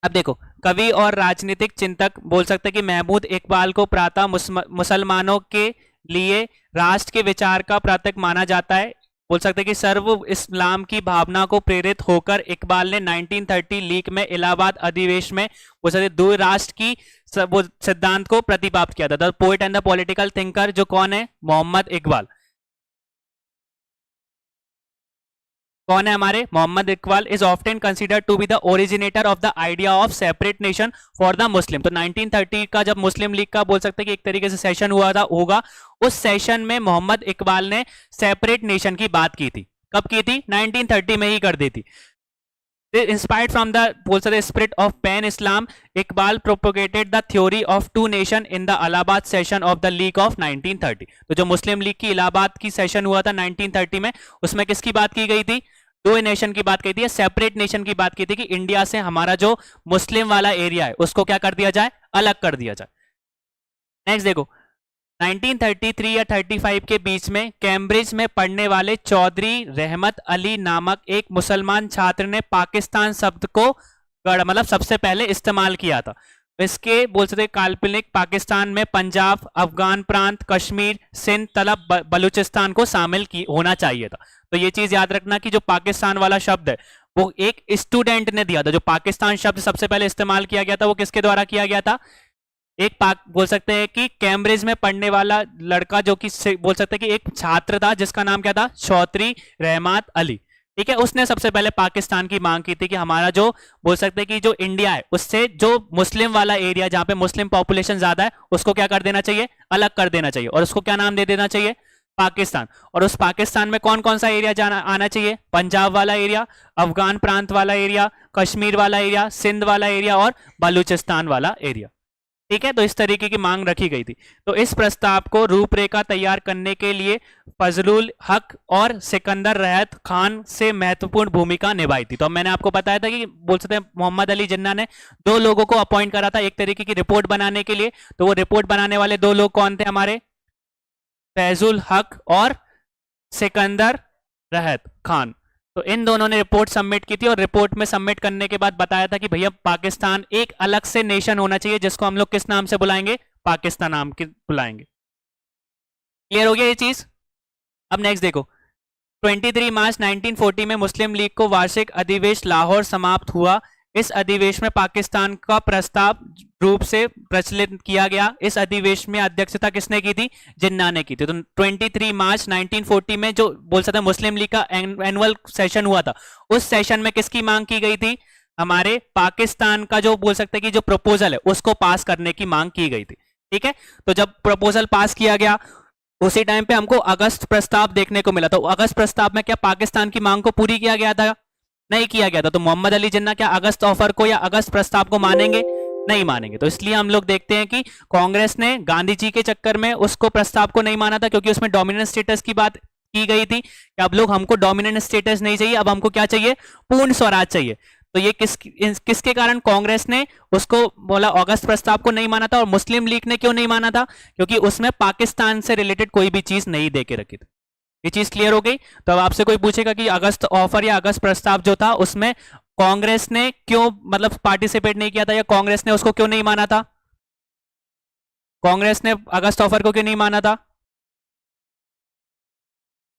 अब देखो, कवि और राजनीतिक चिंतक बोल सकते कि महमूद इकबाल को प्रातः मुसलमानों के लिए राष्ट्र के विचार का प्रतीक माना जाता है। बोल सकते कि सर्व इस्लाम की भावना को प्रेरित होकर इकबाल ने 1930 लीग में इलाहाबाद अधिवेशन में बोल सकते दो राष्ट्र की सिद्धांत को प्रतिपादित किया था। The poet and the political thinker, जो कौन है? मोहम्मद इकबाल। कौन है हमारे? Mohammad Iqbal is often considered to be the originator of the idea of separate nation for the Muslim. तो 1930 का जब मुस्लिम लीग का बोल सकते कि एक तरीके से सेशन हुआ था होगा, उस सेशन में मोहम्मद इकबाल ने सेपरेट नेशन की बात की थी। कब की थी? 1930 में ही कर दी थी। Inspired from the बोल सकते spirit of pan Islam, Iqbal propagated the theory of two nation in the Allahabad session of the League of 1930। तो जो मुस्लिम लीग की इलाहाबाद की सेशन हुआ था 1930 में, उसमें किसकी बात की गई थी? दो नेशन की बात की थी, सेपरेट नेशन की बात की थी कि इंडिया से हमारा जो मुस्लिम वाला एरिया है उसको क्या कर दिया जाए? अलग कर दिया जाए। नेक्स्ट देखो, 1933 या 35 के बीच में कैम्ब्रिज में पढ़ने वाले चौधरी रहमत अली नामक एक मुसलमान छात्र ने पाकिस्तान शब्द को मतलब सबसे पहले इस्तेमाल किया था। इसके बोल सकते काल्पनिक पाकिस्तान में पंजाब, अफगान प्रांत, कश्मीर, सिंध, तलब, बलूचिस्तान को शामिल होना चाहिए था। तो ये चीज याद रखना कि जो पाकिस्तान वाला शब्द है वो एक स्टूडेंट ने दिया था। जो पाकिस्तान शब्द सबसे पहले इस्तेमाल किया गया था वो किसके द्वारा किया गया था? एक बोल सकते हैं कि कैम्ब्रिज में पढ़ने वाला लड़का, जो कि बोल सकते हैं कि एक छात्र था जिसका नाम क्या था? चौधरी रहमत अली। ठीक है, उसने सबसे पहले पाकिस्तान की मांग की थी कि हमारा जो बोल सकते हैं कि जो इंडिया है उससे जो मुस्लिम वाला एरिया जहां पे मुस्लिम पॉपुलेशन ज्यादा है उसको क्या कर देना चाहिए? अलग कर देना चाहिए। और उसको क्या नाम दे देना चाहिए? पाकिस्तान। और उस पाकिस्तान में कौन कौन सा एरिया जाना आना चाहिए? पंजाब वाला एरिया, अफगान प्रांत वाला एरिया, कश्मीर वाला एरिया, सिंध वाला एरिया और बलूचिस्तान वाला एरिया। ठीक है, तो इस तरीके की मांग रखी गई थी। तो इस प्रस्ताव को रूपरेखा तैयार करने के लिए फजलुल हक और सिकंदर रहत खान से महत्वपूर्ण भूमिका निभाई थी। तो अब मैंने आपको बताया था कि बोल सकते हैं मोहम्मद अली जिन्ना ने दो लोगों को अपॉइंट करा था एक तरीके की रिपोर्ट बनाने के लिए। तो वो रिपोर्ट बनाने वाले दो लोग कौन थे हमारे? फैजुल हक और सिकंदर रहत खान। तो इन दोनों ने रिपोर्ट सबमिट की थी और रिपोर्ट में सबमिट करने के बाद बताया था कि भैया पाकिस्तान एक अलग से नेशन होना चाहिए जिसको हम लोग किस नाम से बुलाएंगे? पाकिस्तान नाम के बुलाएंगे। क्लियर हो गया ये चीज? अब नेक्स्ट देखो, 23 मार्च 1940 में मुस्लिम लीग को वार्षिक अधिवेशन लाहौर समाप्त हुआ। इस अधिवेशन में पाकिस्तान का प्रस्ताव रूप से प्रचलित किया गया। इस अधिवेशन में अध्यक्षता किसने की थी? जिन्ना ने की थी। तो 23 मार्च 1940 में जो बोल सकते हैं मुस्लिम लीग का एनुअल सेशन हुआ था, उस सेशन में किसकी मांग की गई थी? हमारे पाकिस्तान का जो बोल सकते हैं कि जो प्रपोजल है उसको पास करने की मांग की गई थी। ठीक है, तो जब प्रपोजल पास किया गया उसी टाइम पे हमको अगस्त प्रस्ताव देखने को मिला। तो अगस्त प्रस्ताव में क्या पाकिस्तान की मांग को पूरी किया गया था? नहीं किया गया था। तो मोहम्मद अली जिन्ना क्या अगस्त ऑफर को या अगस्त प्रस्ताव को मानेंगे? नहीं मानेंगे। तो इसलिए हम लोग देखते हैं कि कांग्रेस ने गांधी जी के चक्कर में उसको प्रस्ताव को नहीं माना था, क्योंकि उसमें डोमिनेंट स्टेटस की बात की गई थी कि अब लोग हमको डोमिनेंट स्टेटस नहीं चाहिए, अब हमको क्या चाहिए? पूर्ण स्वराज चाहिए। तो ये किसके कारण कांग्रेस ने उसको बोला अगस्त प्रस्ताव को नहीं माना था? और मुस्लिम लीग ने क्यों नहीं माना था? क्योंकि उसमें पाकिस्तान से रिलेटेड कोई भी चीज नहीं दे के रखी थी। ये चीज क्लियर हो गई? तो अब आपसे कोई पूछेगा कि अगस्त ऑफर या अगस्त प्रस्ताव जो था उसमें कांग्रेस ने क्यों मतलब पार्टिसिपेट नहीं किया था, या कांग्रेस ने उसको क्यों नहीं माना था? कांग्रेस ने अगस्त ऑफर को क्यों नहीं माना था?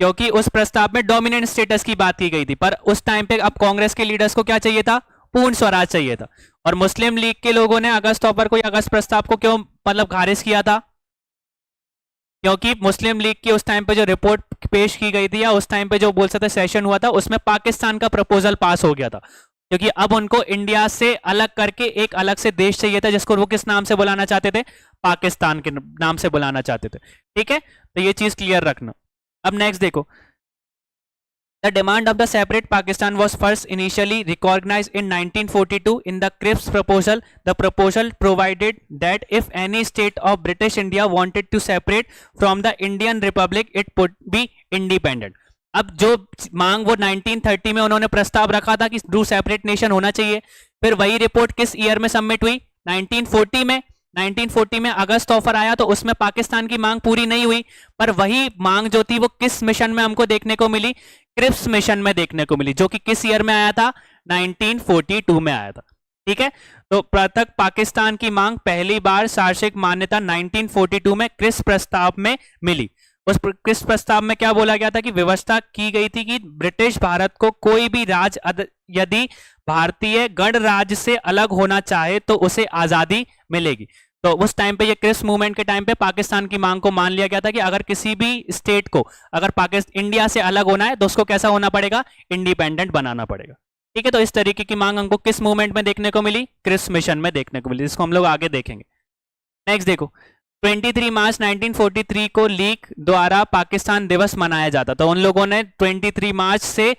क्योंकि उस प्रस्ताव में डोमिनेंट स्टेटस की बात की गई थी। पर उस टाइम पे अब कांग्रेस के लीडर्स को क्या चाहिए था? पूर्ण स्वराज चाहिए था। और मुस्लिम लीग के लोगों ने अगस्त ऑफर को या अगस्त प्रस्ताव को क्यों मतलब खारिज किया था? क्योंकि मुस्लिम लीग की उस टाइम पे जो रिपोर्ट पेश की गई थी या उस टाइम पे जो बोल सकते सेशन हुआ था उसमें पाकिस्तान का प्रपोजल पास हो गया था। क्योंकि अब उनको इंडिया से अलग करके एक अलग से देश चाहिए था जिसको वो किस नाम से बुलाना चाहते थे? पाकिस्तान के नाम से बुलाना चाहते थे। ठीक है, तो ये चीज क्लियर रखना। अब नेक्स्ट देखो, The demand of the separate Pakistan was first initially recognized in 1942 in the Cripps proposal. The proposal provided that if any state of British India wanted to separate from the Indian Republic, it would be independent. अब जो मांग वो 1930 में उन्होंने प्रस्ताव रखा था कि टू सेपरेट नेशन होना चाहिए, फिर वही रिपोर्ट किस ईयर में सबमिट हुई? 1940 में। 1940 में अगस्त ऑफर आया तो उसमें पाकिस्तान की मांग पूरी नहीं हुई, पर वही मांग जो थी वो किस मिशन में हमको देखने को मिली? क्रिप्स मिशन में देखने को मिली, जो कि किस ईयर में आया था? 1942 में आया था। ठीक है, तो पृथक पाकिस्तान की मांग पहली बार शासकीय मान्यता 1942 में क्रिप्स प्रस्ताव में मिली। उस क्रिप्स प्रस्ताव में क्या बोला गया था कि व्यवस्था की गई थी कि ब्रिटिश भारत को कोई भी राज्य यदि भारतीय गणराज्य से अलग होना चाहे तो उसे आजादी मिलेगी। तो उस टाइम पे ये क्रिप्स मूवमेंट के टाइम पे पाकिस्तान की मांग को मान लिया गया था कि अगर किसी भी स्टेट को अगर पाकिस्तान इंडिया से अलग होना है तो उसको कैसा होना पड़ेगा? इंडिपेंडेंट बनाना पड़ेगा। ठीक है, तो इस तरीके की मांग हमको किस मूवमेंट में देखने को मिली? क्रिप्स मिशन में देखने को मिली, जिसको हम लोग आगे देखेंगे। नेक्स्ट देखो, 23 मार्च 1943 को लीग द्वारा पाकिस्तान दिवस मनाया जाता। तो उन लोगों ने 23 मार्च से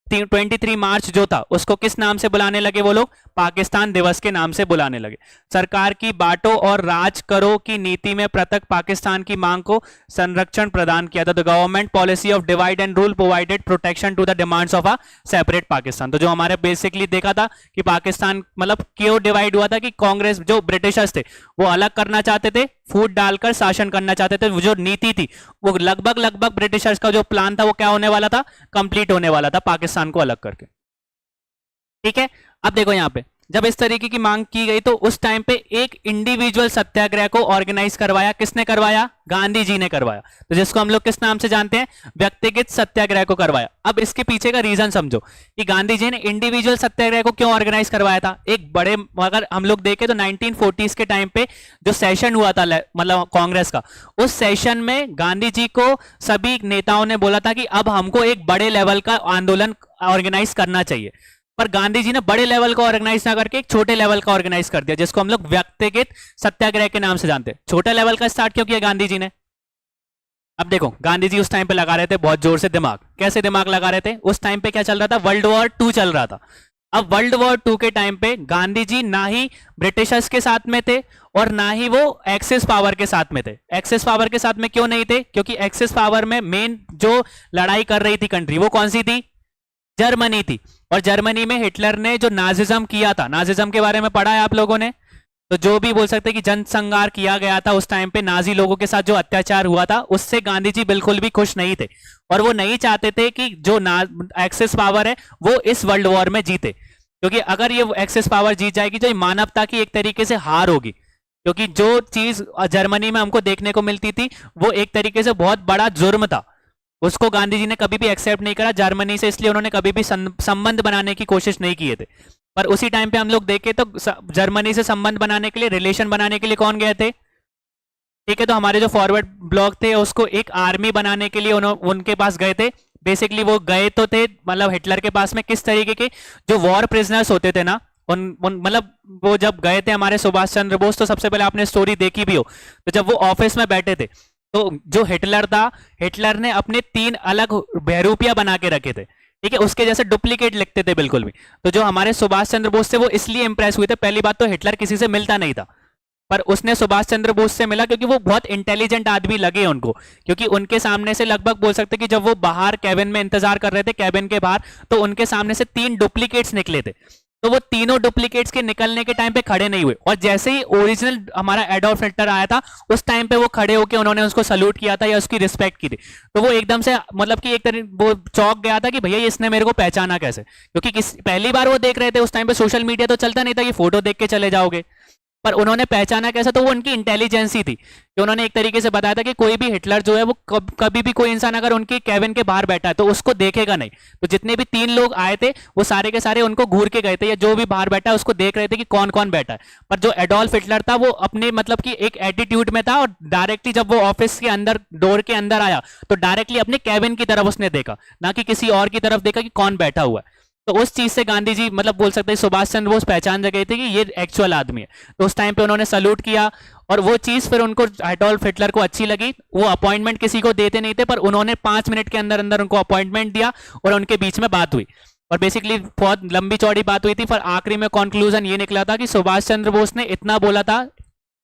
23 मार्च जो था उसको किस नाम से बुलाने लगे? वो लोग पाकिस्तान दिवस के नाम से बुलाने लगे। सरकार की बांटो और राज करो की नीति में पृथक पाकिस्तान की मांग को संरक्षण प्रदान किया था। The government policy of divide and rule provided protection to the demands of a separate Pakistan. तो जो हमारे बेसिकली देखा था कि पाकिस्तान मतलब क्यों डिवाइड हुआ था कि कांग्रेस जो ब्रिटिशर्स थे वो अलग करना चाहते थे, फूट डालकर शासन करना चाहते थे। वो जो नीति थी वो लगभग ब्रिटिशर्स का जो प्लान था वो क्या होने वाला था? कंप्लीट होने वाला था पाकिस्तान को अलग करके। ठीक है, अब देखो यहां पे जब इस तरीके की मांग की गई तो उस टाइम पे एक इंडिविजुअल सत्याग्रह को ऑर्गेनाइज करवाया। किसने करवाया? गांधी जी ने करवाया। तो जिसको हम लोग किस नाम से जानते हैं? व्यक्तिगत सत्याग्रह को करवाया। अब इसके पीछे का रीजन समझो कि गांधी जी ने इंडिविजुअल सत्याग्रह को क्यों ऑर्गेनाइज करवाया था। एक बड़े अगर हम लोग देखें तो 1940s के टाइम पे जो सेशन हुआ था मतलब कांग्रेस का, उस सेशन में गांधी जी को सभी नेताओं ने बोला था कि अब हमको एक बड़े लेवल का आंदोलन ऑर्गेनाइज करना चाहिए। पर गांधी जी ने बड़े लेवल का ऑर्गेनाइज ना करके एक छोटे लेवल का ऑर्गेनाइज कर दिया, जिसको हम लोग व्यक्तिगत सत्याग्रह के नाम से जानते हैं। छोटे लेवल का स्टार्ट क्यों किया गांधी जी ने? अब देखो गांधी जी उस टाइम पे लगा रहे थे बहुत जोर से दिमाग। कैसे दिमाग लगा रहे थे? उस टाइम पे क्या चल रहा था? वर्ल्ड वॉर टू चल रहा था। अब वर्ल्ड वॉर टू के टाइम पे गांधी जी ना ही ब्रिटिशर्स के साथ में थे और ना ही वो एक्सेस पावर के साथ में थे। एक्सेस पावर के साथ में क्यों नहीं थे? क्योंकि एक्सेस पावर में मेन जो लड़ाई कर रही थी कंट्री, वो कौन सी थी? जर्मनी थी। और जर्मनी में हिटलर ने जो नाजिज्म किया था, नाजिज्म के बारे में पढ़ा है आप लोगों ने? तो जो भी बोल सकते हैं कि जनसंहार किया गया था उस टाइम पे, नाजी लोगों के साथ जो अत्याचार हुआ था, उससे गांधी जी बिल्कुल भी खुश नहीं थे। और वो नहीं चाहते थे कि जो एक्सेस पावर है वो इस वर्ल्ड वॉर में जीते, क्योंकि अगर ये एक्सेस पावर जीत जाएगी तो ये मानवता की एक तरीके से हार होगी। क्योंकि जो चीज जर्मनी में हमको देखने को मिलती थी वो एक तरीके से बहुत बड़ा जुर्म था, उसको गांधी जी ने कभी भी एक्सेप्ट नहीं करा जर्मनी से, इसलिए उन्होंने कभी भी संबंध बनाने की कोशिश नहीं किए थे। पर उसी टाइम पे हम लोग देखें तो जर्मनी से संबंध बनाने के लिए, रिलेशन बनाने के लिए कौन गए थे? ठीक है, तो हमारे जो फॉरवर्ड ब्लॉक थे उसको एक आर्मी बनाने के लिए उनके पास गए थे। बेसिकली वो गए तो थे मतलब हिटलर के पास में, किस तरीके के जो वॉर प्रिजनर्स होते थे ना, मतलब वो जब गए थे हमारे सुभाष चंद्र बोस, तो सबसे पहले आपने स्टोरी देखी भी हो, तो जब वो ऑफिस में बैठे थे तो जो हिटलर था, हिटलर ने अपने 3 अलग बहरूपिया बना के रखे थे। ठीक है, उसके जैसे डुप्लीकेट लिखते थे बिल्कुल भी। तो जो हमारे सुभाष चंद्र बोस थे वो इसलिए इंप्रेस हुए थे, पहली बात तो हिटलर किसी से मिलता नहीं था, पर उसने सुभाष चंद्र बोस से मिला क्योंकि वो बहुत इंटेलिजेंट आदमी लगे उनको। क्योंकि उनके सामने से लगभग बोल सकते कि जब वो बाहर कैबिन में इंतजार कर रहे थे, कैबिन के बाहर, तो उनके सामने से 3 डुप्लीकेट्स निकले थे। तो वो तीनों डुप्लीकेट्स के निकलने के टाइम पे खड़े नहीं हुए, और जैसे ही ओरिजिनल हमारा एडोल्फ हिटलर आया था उस टाइम पे वो खड़े होकर उन्होंने उसको सल्यूट किया था या उसकी रिस्पेक्ट की थी। तो वो एकदम से मतलब कि एक तरह वो चौंक गया था कि भैया इसने मेरे को पहचाना कैसे, क्योंकि पहली बार वो देख रहे थे, उस टाइम पे सोशल मीडिया तो चलता नहीं था कि फोटो देख के चले जाओगे। पर उन्होंने पहचाना कैसा? तो वो उनकी इंटेलिजेंस ही थी कि उन्होंने एक तरीके से बताया था कि कोई भी हिटलर जो है वो कभी भी कोई इंसान अगर उनके कैबिन के बाहर बैठा है तो उसको देखेगा नहीं। तो जितने भी 3 लोग आए थे वो सारे के सारे उनको घूर के गए थे, या जो भी बाहर बैठा है उसको देख रहे थे कि कौन कौन बैठा है। पर जो एडोल्फ हिटलर था वो अपने मतलब कि एक एटीट्यूड में था, और डायरेक्टली जब वो ऑफिस के अंदर डोर के अंदर आया तो डायरेक्टली अपने कैबिन की तरफ उसने देखा, ना कि किसी और की तरफ देखा कि कौन बैठा हुआ है। तो उस चीज से गांधी जी मतलब बोल सकते हैं सुभाष चंद्र बोस पहचान गए थे कि ये एक्चुअल आदमी है। तो उस टाइम पे उन्होंने सल्यूट किया, और वो चीज फिर उनको एडोल्फ हिटलर को अच्छी लगी। वो अपॉइंटमेंट किसी को देते नहीं थे, पर उन्होंने 5 मिनट के अंदर अंदर उनको अपॉइंटमेंट दिया और उनके बीच में बात हुई। और बेसिकली बहुत लंबी चौड़ी बात हुई थी, पर आखिरी में कंक्लूजन ये निकला था कि सुभाष चंद्र बोस ने इतना बोला था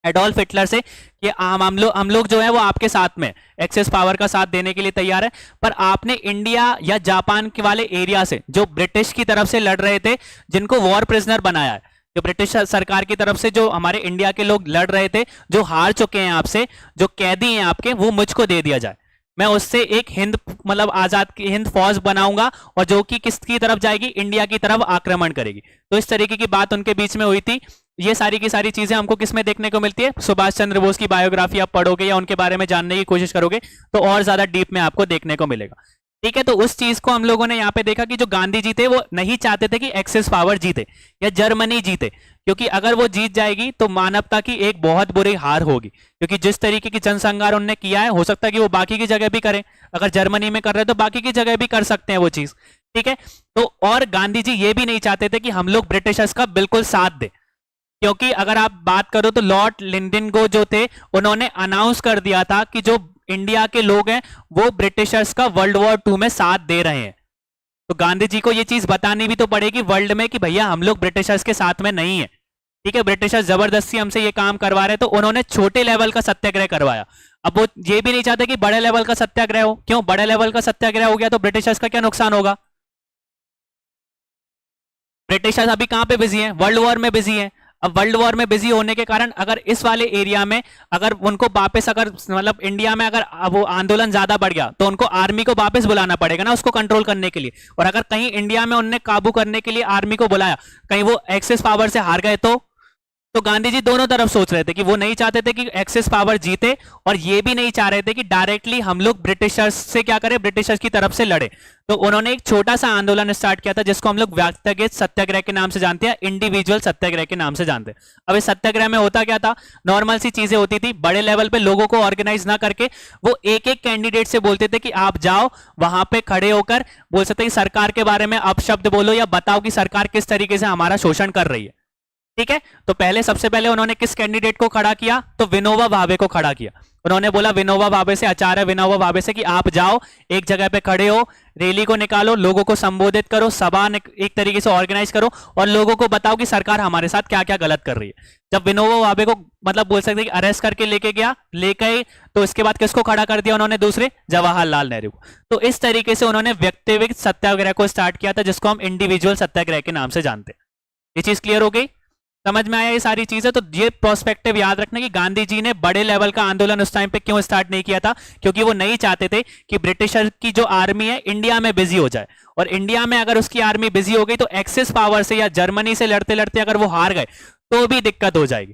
एडोल्फ हिटलर से कि हम लोग जो है वो आपके साथ में एक्सेस पावर का साथ देने के लिए तैयार है, पर आपने इंडिया या जापान के वाले एरिया से जो ब्रिटिश की तरफ से लड़ रहे थे, जिनको वॉर प्रिजनर बनाया है, जो ब्रिटिश सरकार की तरफ से जो हमारे इंडिया के लोग लड़ रहे थे, जो हार चुके हैं आपसे, जो कैदी हैं आपके, वो मुझको दे दिया जाए। मैं उससे एक हिंद मतलब आजाद की हिंद फौज बनाऊंगा, और जो कि किसकी तरफ जाएगी? इंडिया की तरफ आक्रमण करेगी। तो इस तरीके की बात उनके बीच में हुई थी। ये सारी की सारी चीजें हमको किसमें देखने को मिलती है? सुभाष चंद्र बोस की बायोग्राफी आप पढ़ोगे या उनके बारे में जानने की कोशिश करोगे तो और ज्यादा डीप में आपको देखने को मिलेगा। ठीक है, तो उस चीज को हम लोगों ने यहाँ पे देखा कि जो गांधी जी थे वो नहीं चाहते थे कि एक्सेस पावर जीते या जर्मनी जीते, क्योंकि अगर वो जीत जाएगी तो मानवता की एक बहुत बुरी हार होगी। क्योंकि जिस तरीके की जनसंहार उन्होंने किया है, हो सकता है कि वो बाकी की जगह भी करें। अगर जर्मनी में कर रहे हैं तो बाकी की जगह भी कर सकते हैं वो चीज। ठीक है, तो और गांधी जी ये भी नहीं चाहते थे कि हम लोग ब्रिटिशर्स का बिल्कुल साथ दें, क्योंकि अगर आप बात करो तो लॉर्ड लिंडेनगो जो थे उन्होंने अनाउंस कर दिया था कि जो इंडिया के लोग हैं वो ब्रिटिशर्स का वर्ल्ड वॉर 2 में साथ दे रहे हैं। तो गांधी जी को ये चीज बतानी भी तो पड़ेगी वर्ल्ड में कि भैया हम लोग ब्रिटिशर्स के साथ में नहीं है। ठीक है, ब्रिटिशर्स जबरदस्ती हमसे ये काम करवा रहे, तो उन्होंने छोटे लेवल का सत्याग्रह करवाया। अब वो ये भी नहीं चाहते कि बड़े लेवल का सत्याग्रह हो। क्यों? बड़े लेवल का सत्याग्रह हो गया तो ब्रिटिशर्स का क्या नुकसान होगा? ब्रिटिशर्स अभी कहां पे बिजी हैं? वर्ल्ड वॉर में बिजी हैं। अब वर्ल्ड वॉर में बिजी होने के कारण अगर इस वाले एरिया में अगर उनको वापस अगर मतलब इंडिया में अगर वो आंदोलन ज्यादा बढ़ गया तो उनको आर्मी को वापस बुलाना पड़ेगा ना उसको कंट्रोल करने के लिए। और अगर कहीं इंडिया में उनने काबू करने के लिए आर्मी को बुलाया, कहीं वो एक्सेस पावर से हार गए तो गांधी जी दोनों तरफ सोच रहे थे कि वो नहीं चाहते थे कि एक्सेस पावर जीते, और ये भी नहीं चाह रहे थे कि डायरेक्टली हम लोग ब्रिटिशर्स से क्या करें, ब्रिटिशर्स की तरफ से लड़े। तो उन्होंने एक छोटा सा आंदोलन स्टार्ट किया था जिसको हम लोग व्यक्तिगत सत्याग्रह के नाम से जानते हैं, इंडिविजुअल सत्याग्रह के नाम से जानते हैं। अब इस सत्याग्रह में होता क्या था? नॉर्मल सी चीजें होती थी, बड़े लेवल पे लोगों को ऑर्गेनाइज ना करके वो एक एक कैंडिडेट से बोलते थे कि आप जाओ वहां पे खड़े होकर बोल सकते कि सरकार के बारे में अपशब्द बोलो या बताओ कि सरकार किस तरीके से हमारा शोषण कर रही है। ठीक है, तो पहले सबसे पहले उन्होंने किस कैंडिडेट को खड़ा किया, तो विनोबा भावे को खड़ा किया। उन्होंने बोला विनोबा भावे से, आचार्य विनोबा भावे से, कि आप जाओ एक जगह पे खड़े हो, रैली को निकालो, लोगों को संबोधित करो, सभा एक तरीके से ऑर्गेनाइज करो और लोगों को बताओ कि सरकार हमारे साथ क्या क्या गलत कर रही है। जब विनोबा भावे को मतलब बोल सकते कि अरेस्ट करके लेके गया, लेके, तो इसके बाद किसको खड़ा कर दिया उन्होंने, दूसरे जवाहरलाल नेहरू को। तो इस तरीके से उन्होंने व्यक्तिगत सत्याग्रह को स्टार्ट किया था, जिसको हम इंडिविजुअल सत्याग्रह के नाम से जानते हैं। ये चीज क्लियर हो गई, समझ में आया ये सारी चीजें। तो ये प्रोस्पेक्टिव याद रखना कि गांधी जी ने बड़े लेवल का आंदोलन उस टाइम पे क्यों स्टार्ट नहीं किया था, क्योंकि वो नहीं चाहते थे कि ब्रिटिशर की जो आर्मी है इंडिया में बिजी हो जाए, और इंडिया में अगर उसकी आर्मी बिजी हो गई तो एक्सिस पावर से या जर्मनी से लड़ते लड़ते अगर वो हार गए तो भी दिक्कत हो जाएगी।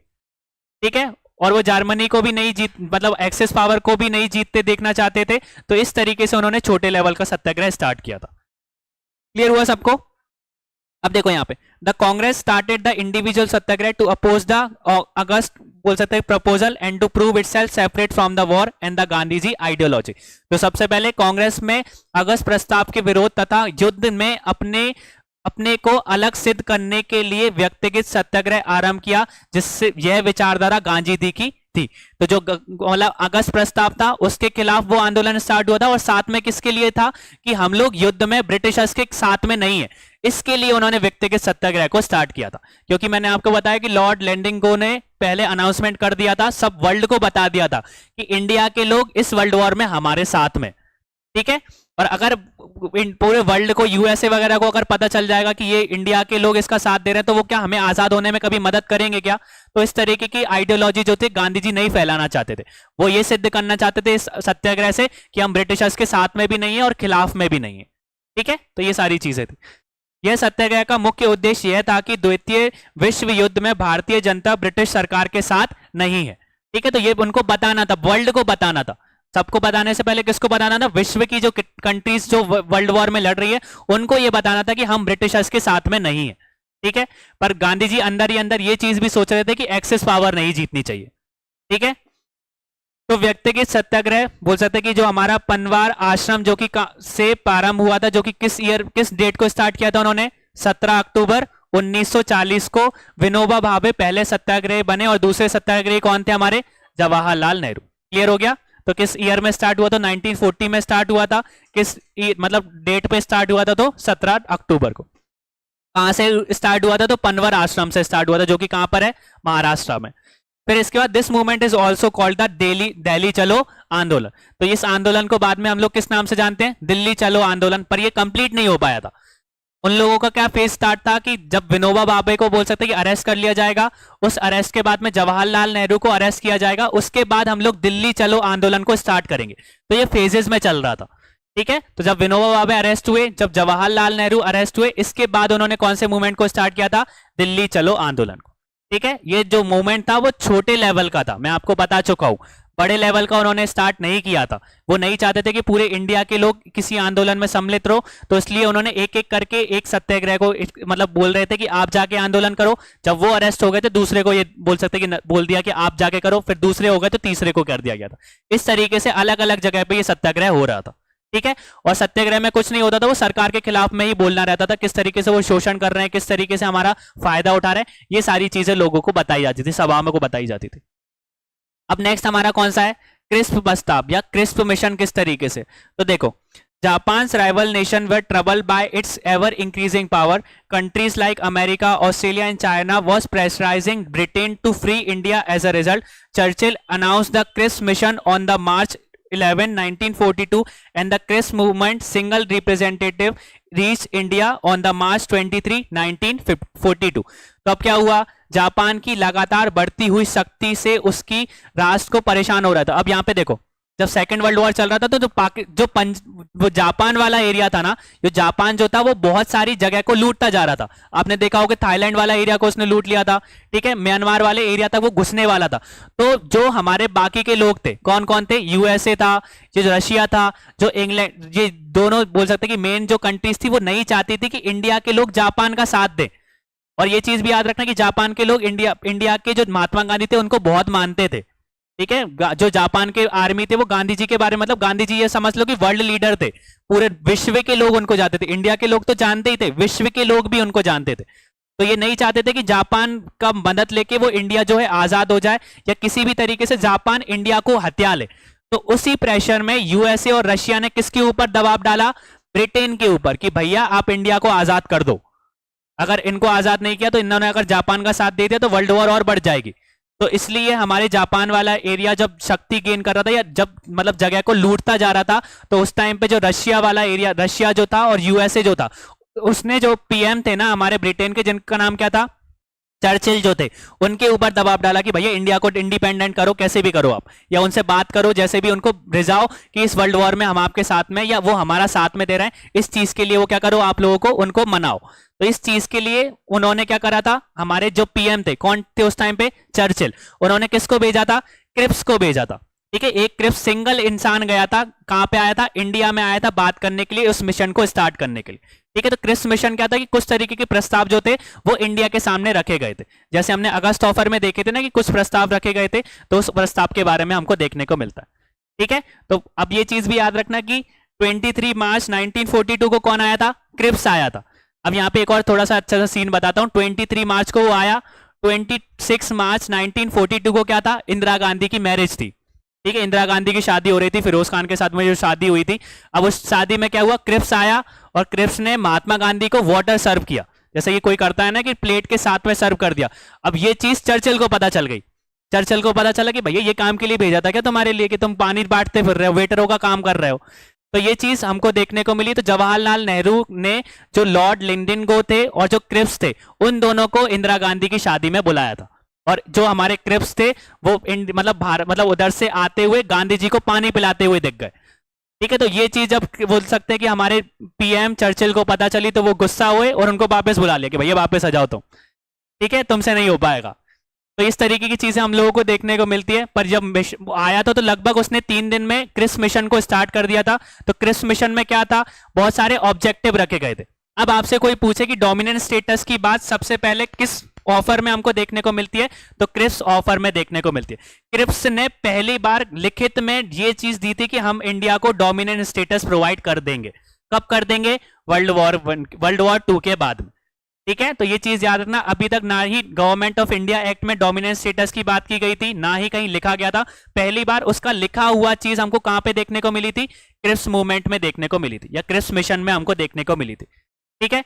ठीक है, और वो जर्मनी को भी नहीं जीत मतलब एक्सिस पावर को भी नहीं जीतते देखना चाहते थे, तो इस तरीके से उन्होंने छोटे लेवल का सत्याग्रह स्टार्ट किया था। क्लियर हुआ सबको? अब देखो यहाँ पे, the Congress started the individual satyagraha to oppose the August बोल सकते हैं proposal and to prove itself separate from the war and the Gandhi ji ideology. तो सबसे पहले कांग्रेस में अगस्त प्रस्ताव के विरोध तथा युद्ध में अपने को अलग सिद्ध करने के लिए व्यक्तिगत सत्याग्रह आरंभ किया, जिससे यह विचारधारा गांधी जी की थी। तो जो अगस्त प्रस्ताव था उसके खिलाफ वो आंदोलन स्टार्ट हुआ था, और साथ में किसके लिए था कि हम लोग युद्ध में ब्रिटिशर्स के साथ में नहीं है, इसके लिए उन्होंने व्यक्तिगत सत्याग्रह को स्टार्ट किया था। क्योंकि मैंने आपको बताया कि लॉर्ड लेंडिंगो ने पहले अनाउंसमेंट कर दिया था, सब वर्ल्ड को बता दिया था कि इंडिया के लोग इस वर्ल्ड वॉर में हमारे साथ में। ठीक है, और अगर पूरे वर्ल्ड को यूएसए वगैरह को अगर पता चल जाएगा कि ये इंडिया के लोग इसका साथ दे रहे हैं, तो वो क्या हमें आजाद होने में कभी मदद करेंगे क्या? तो इस तरीके की आइडियोलॉजी जो थी गांधी जी नहीं फैलाना चाहते थे। वो ये सिद्ध करना चाहते थे इस सत्याग्रह से कि हम ब्रिटिशर्स के साथ में भी नहीं है और खिलाफ में भी नहीं है। ठीक है, तो ये सारी चीजें थी। यह सत्याग्रह का मुख्य उद्देश्य यह था कि द्वितीय विश्व युद्ध में भारतीय जनता ब्रिटिश सरकार के साथ नहीं है। ठीक है, तो ये उनको बताना था, वर्ल्ड को बताना था। सबको बताने से पहले किसको बताना था? विश्व की जो कंट्रीज जो वर्ल्ड वॉर में लड़ रही है उनको ये बताना था कि हम ब्रिटिशर्स के साथ में नहीं है। ठीक है, पर गांधी जी अंदर ही अंदर ये चीज भी सोच रहे थे कि एक्सेस पावर नहीं जीतनी चाहिए। ठीक है, तो व्यक्तिगत सत्याग्रह बोल सकते हैं कि जो हमारा पनवार आश्रम जो कि से प्रारंभ हुआ था, जो कि किस डेट को स्टार्ट किया था उन्होंने? 17 अक्टूबर 1940 को विनोबा भावे पहले सत्याग्रही बने, और दूसरे सत्याग्रही कौन थे? हमारे जवाहरलाल नेहरू। क्लियर हो गया? तो किस ईयर में स्टार्ट हुआ था? 1940 में स्टार्ट हुआ था। किस मतलब डेट पे स्टार्ट हुआ था? तो 17 अक्टूबर को। कहां से स्टार्ट हुआ था? तो पनवार आश्रम से स्टार्ट हुआ था, जो कि कहां पर है? महाराष्ट्र में। फिर इसके बाद this movement is also called the Delhi चलो आंदोलन। तो इस आंदोलन को बाद में हम लोग किस नाम से जानते हैं? दिल्ली चलो आंदोलन। पर ये कंप्लीट नहीं हो पाया था। उन लोगों का क्या फेज स्टार्ट था कि जब विनोबा भावे को बोल सकते हैं कि अरेस्ट कर लिया जाएगा, उस अरेस्ट के बाद में जवाहरलाल नेहरू को अरेस्ट किया जाएगा, उसके बाद हम लोग दिल्ली चलो आंदोलन को स्टार्ट करेंगे। तो ये फेजेस में चल रहा था। ठीक है, तो जब विनोबा भावे अरेस्ट हुए, जब जवाहरलाल नेहरू अरेस्ट हुए, इसके बाद उन्होंने कौन से मूवमेंट को स्टार्ट किया था? दिल्ली चलो आंदोलन को। ठीक है, ये जो मूवमेंट था वो छोटे लेवल का था, मैं आपको बता चुका हूं। बड़े लेवल का उन्होंने स्टार्ट नहीं किया था। वो नहीं चाहते थे कि पूरे इंडिया के लोग किसी आंदोलन में सम्मिलित रहो, तो इसलिए उन्होंने एक एक करके एक सत्याग्रह को मतलब बोल रहे थे कि आप जाके आंदोलन करो। जब वो अरेस्ट हो गए थे, दूसरे को ये बोल सकते कि बोल दिया कि आप जाके करो, फिर दूसरे हो गए तो तीसरे को कर दिया गया था। इस तरीके से अलग अलग जगह पे ये सत्याग्रह हो रहा था। ठीक है, और सत्याग्रह में कुछ नहीं होता था, वो सरकार के खिलाफ में ही बोलना रहता था, किस तरीके से वो शोषण कर रहे हैं, किस तरीके से हमारा फायदा उठा रहे हैं, ये सारी चीजें लोगों को बताई जाती थी, सभाओं को बताई जाती थी। अब नेक्स्ट हमारा कौन सा है? क्रिस्प प्रस्ताव या क्रिस्प मिशन। किस तरीके से? तो देखो, Japan's rival nation were troubled by its ever-increasing power. Countries like America, Australia, and China was pressurizing Britain to free India. As a result, Churchill announced the CRISP mission on the March 11, 1942, and the CRISP movement single representative reached India on the March 23, 1942. तो अब क्या हुआ? Japan की लगातार बढ़ती हुई शक्ति से उसकी राष्ट्र को परेशान हो रहा था। अब यहाँ पे देखो, जब सेकेंड वर्ल्ड वॉर चल रहा था तो वो जापान वाला एरिया था ना, जो जापान जो था वो बहुत सारी जगह को लूटता जा रहा था। आपने देखा होगा थाईलैंड वाला एरिया को उसने लूट लिया था। ठीक है, म्यांमार वाले एरिया तक वो घुसने वाला था। तो जो हमारे बाकी के लोग थे, कौन कौन थे? यूएसए था, जो रशिया था, जो इंग्लैंड, ये दोनों बोल सकते कि मेन जो कंट्रीज थी वो नहीं चाहती थी कि इंडिया के लोग जापान का साथ दें। और ये चीज भी याद रखना कि जापान के लोग इंडिया के जो महात्मा गांधी थे उनको बहुत मानते थे। ठीक है, जो जापान के आर्मी थे वो गांधी जी के बारे में, मतलब गांधी जी ये समझ लो कि वर्ल्ड लीडर थे, पूरे विश्व के लोग उनको जानते थे। इंडिया के लोग तो जानते ही थे, विश्व के लोग भी उनको जानते थे। तो ये नहीं चाहते थे कि जापान का मदद लेके वो इंडिया जो है आजाद हो जाए या किसी भी तरीके से जापान इंडिया को हत्या ले। तो उसी प्रेशर में यूएसए और रशिया ने किसके ऊपर दबाव डाला? ब्रिटेन के ऊपर, कि भैया आप इंडिया को आजाद कर दो। अगर इनको आजाद नहीं किया तो इन्होंने अगर जापान का साथ दे दिया तो वर्ल्ड वॉर और बढ़ जाएगी। तो इसलिए हमारे जापान वाला एरिया जब शक्ति गेन कर रहा था या जब मतलब जगह को लूटता जा रहा था, तो उस टाइम पे जो रशिया वाला एरिया, रशिया जो था और यूएसए जो था, उसने जो पीएम थे ना हमारे ब्रिटेन के, जिनका नाम क्या था, चर्चिल जो थे, उनके ऊपर दबाव डाला कि भैया इंडिया को इंडिपेंडेंट करो, कैसे भी करो आप, या उनसे बात करो, जैसे भी उनको रिझाओ कि इस वर्ल्ड वॉर में हम आपके साथ में, या वो हमारा साथ में दे रहे हैं, इस चीज के लिए वो क्या करो, आप लोगों को उनको मनाओ। तो इस चीज के लिए उन्होंने क्या करा था, हमारे जो पीएम थे, कौन थे उस टाइम पे, चर्चिल, उन्होंने किसको भेजा था, क्रिप्स को भेजा था। ठीक है, एक क्रिप्स सिंगल इंसान गया था, कहां पे आया था, इंडिया में आया था बात करने के लिए, उस मिशन को स्टार्ट करने के लिए। ठीक है, तो क्रिप्स मिशन क्या था कि कुछ तरीके के प्रस्ताव जो थे वो इंडिया के सामने रखे गए थे, जैसे हमने अगस्त ऑफर में देखे थे ना कि कुछ प्रस्ताव रखे गए थे, तो उस प्रस्ताव के बारे में हमको देखने को मिलता है। ठीक है, तो अब ये चीज भी याद रखना कि 23 मार्च 1942 को कौन आया था, क्रिप्स आया था। अब यहाँ पे एक और थोड़ा सा अच्छा सा सीन बताता हूँ। 23 मार्च को वो आया, 26 मार्च 1942 को क्या था, इंदिरा गांधी की मैरिज थी। ठीक है, इंदिरा गांधी की शादी हो रही थी फिरोज खान के साथ में, जो शादी हुई थी। अब उस शादी में क्या हुआ, क्रिप्स आया और क्रिप्स ने महात्मा गांधी को वाटर सर्व किया, जैसे कि कोई करता है ना कि प्लेट के साथ में सर्व कर दिया। अब ये चीज चर्चिल को पता चल गई, चर्चिल को पता चला कि भैया ये काम के लिए भेजा था क्या तुम्हारे लिए, कि तुम पानी बांटते फिर रहे हो, वेटरों का काम कर रहे हो। तो ये चीज हमको देखने को मिली। तो जवाहरलाल नेहरू ने जो लॉर्ड लिंडनगो थे और जो क्रिप्स थे, उन दोनों को इंदिरा गांधी की शादी में बुलाया था। और जो हमारे क्रिप्स थे वो मतलब भारत, मतलब उधर से आते हुए गांधी जी को पानी पिलाते हुए दिख गए। ठीक है, तो ये चीज जब बोल सकते हैं कि हमारे पीएम चर्चिल को पता चली तो वो गुस्सा हुए और उनको वापस बुला लिया कि भैया वापस आ जाओ तुम, ठीक है, तुमसे नहीं हो पाएगा। तो इस तरीके की चीजें हम लोगों को देखने को मिलती है। पर जब आया था तो लगभग उसने 3 दिन में क्रिप्स मिशन को स्टार्ट कर दिया था। तो क्रिप्स मिशन में क्या था, बहुत सारे ऑब्जेक्टिव रखे गए थे। अब आपसे कोई पूछे कि डोमिनेंट स्टेटस की बात सबसे पहले किस ऑफर में हमको देखने को मिलती है, तो क्रिप्स ऑफर में देखने को मिलती है। क्रिप्स ने पहली बार लिखित में ये चीज दी थी कि हम इंडिया को डोमिनेंट स्टेटस प्रोवाइड कर देंगे। कब कर देंगे, वर्ल्ड वॉर 2 के बाद में। ठीक है, तो ये चीज याद रखना। अभी तक ना ही गवर्नमेंट ऑफ इंडिया एक्ट में डोमिनेंट स्टेटस की बात की गई थी, ना ही कहीं लिखा गया था। पहली बार उसका लिखा हुआ चीज हमको कहां पे देखने को मिली थी, क्रिप्स मूवमेंट में देखने को मिली थी, या क्रिप्स मिशन में हमको देखने को मिली थी। ठीक है,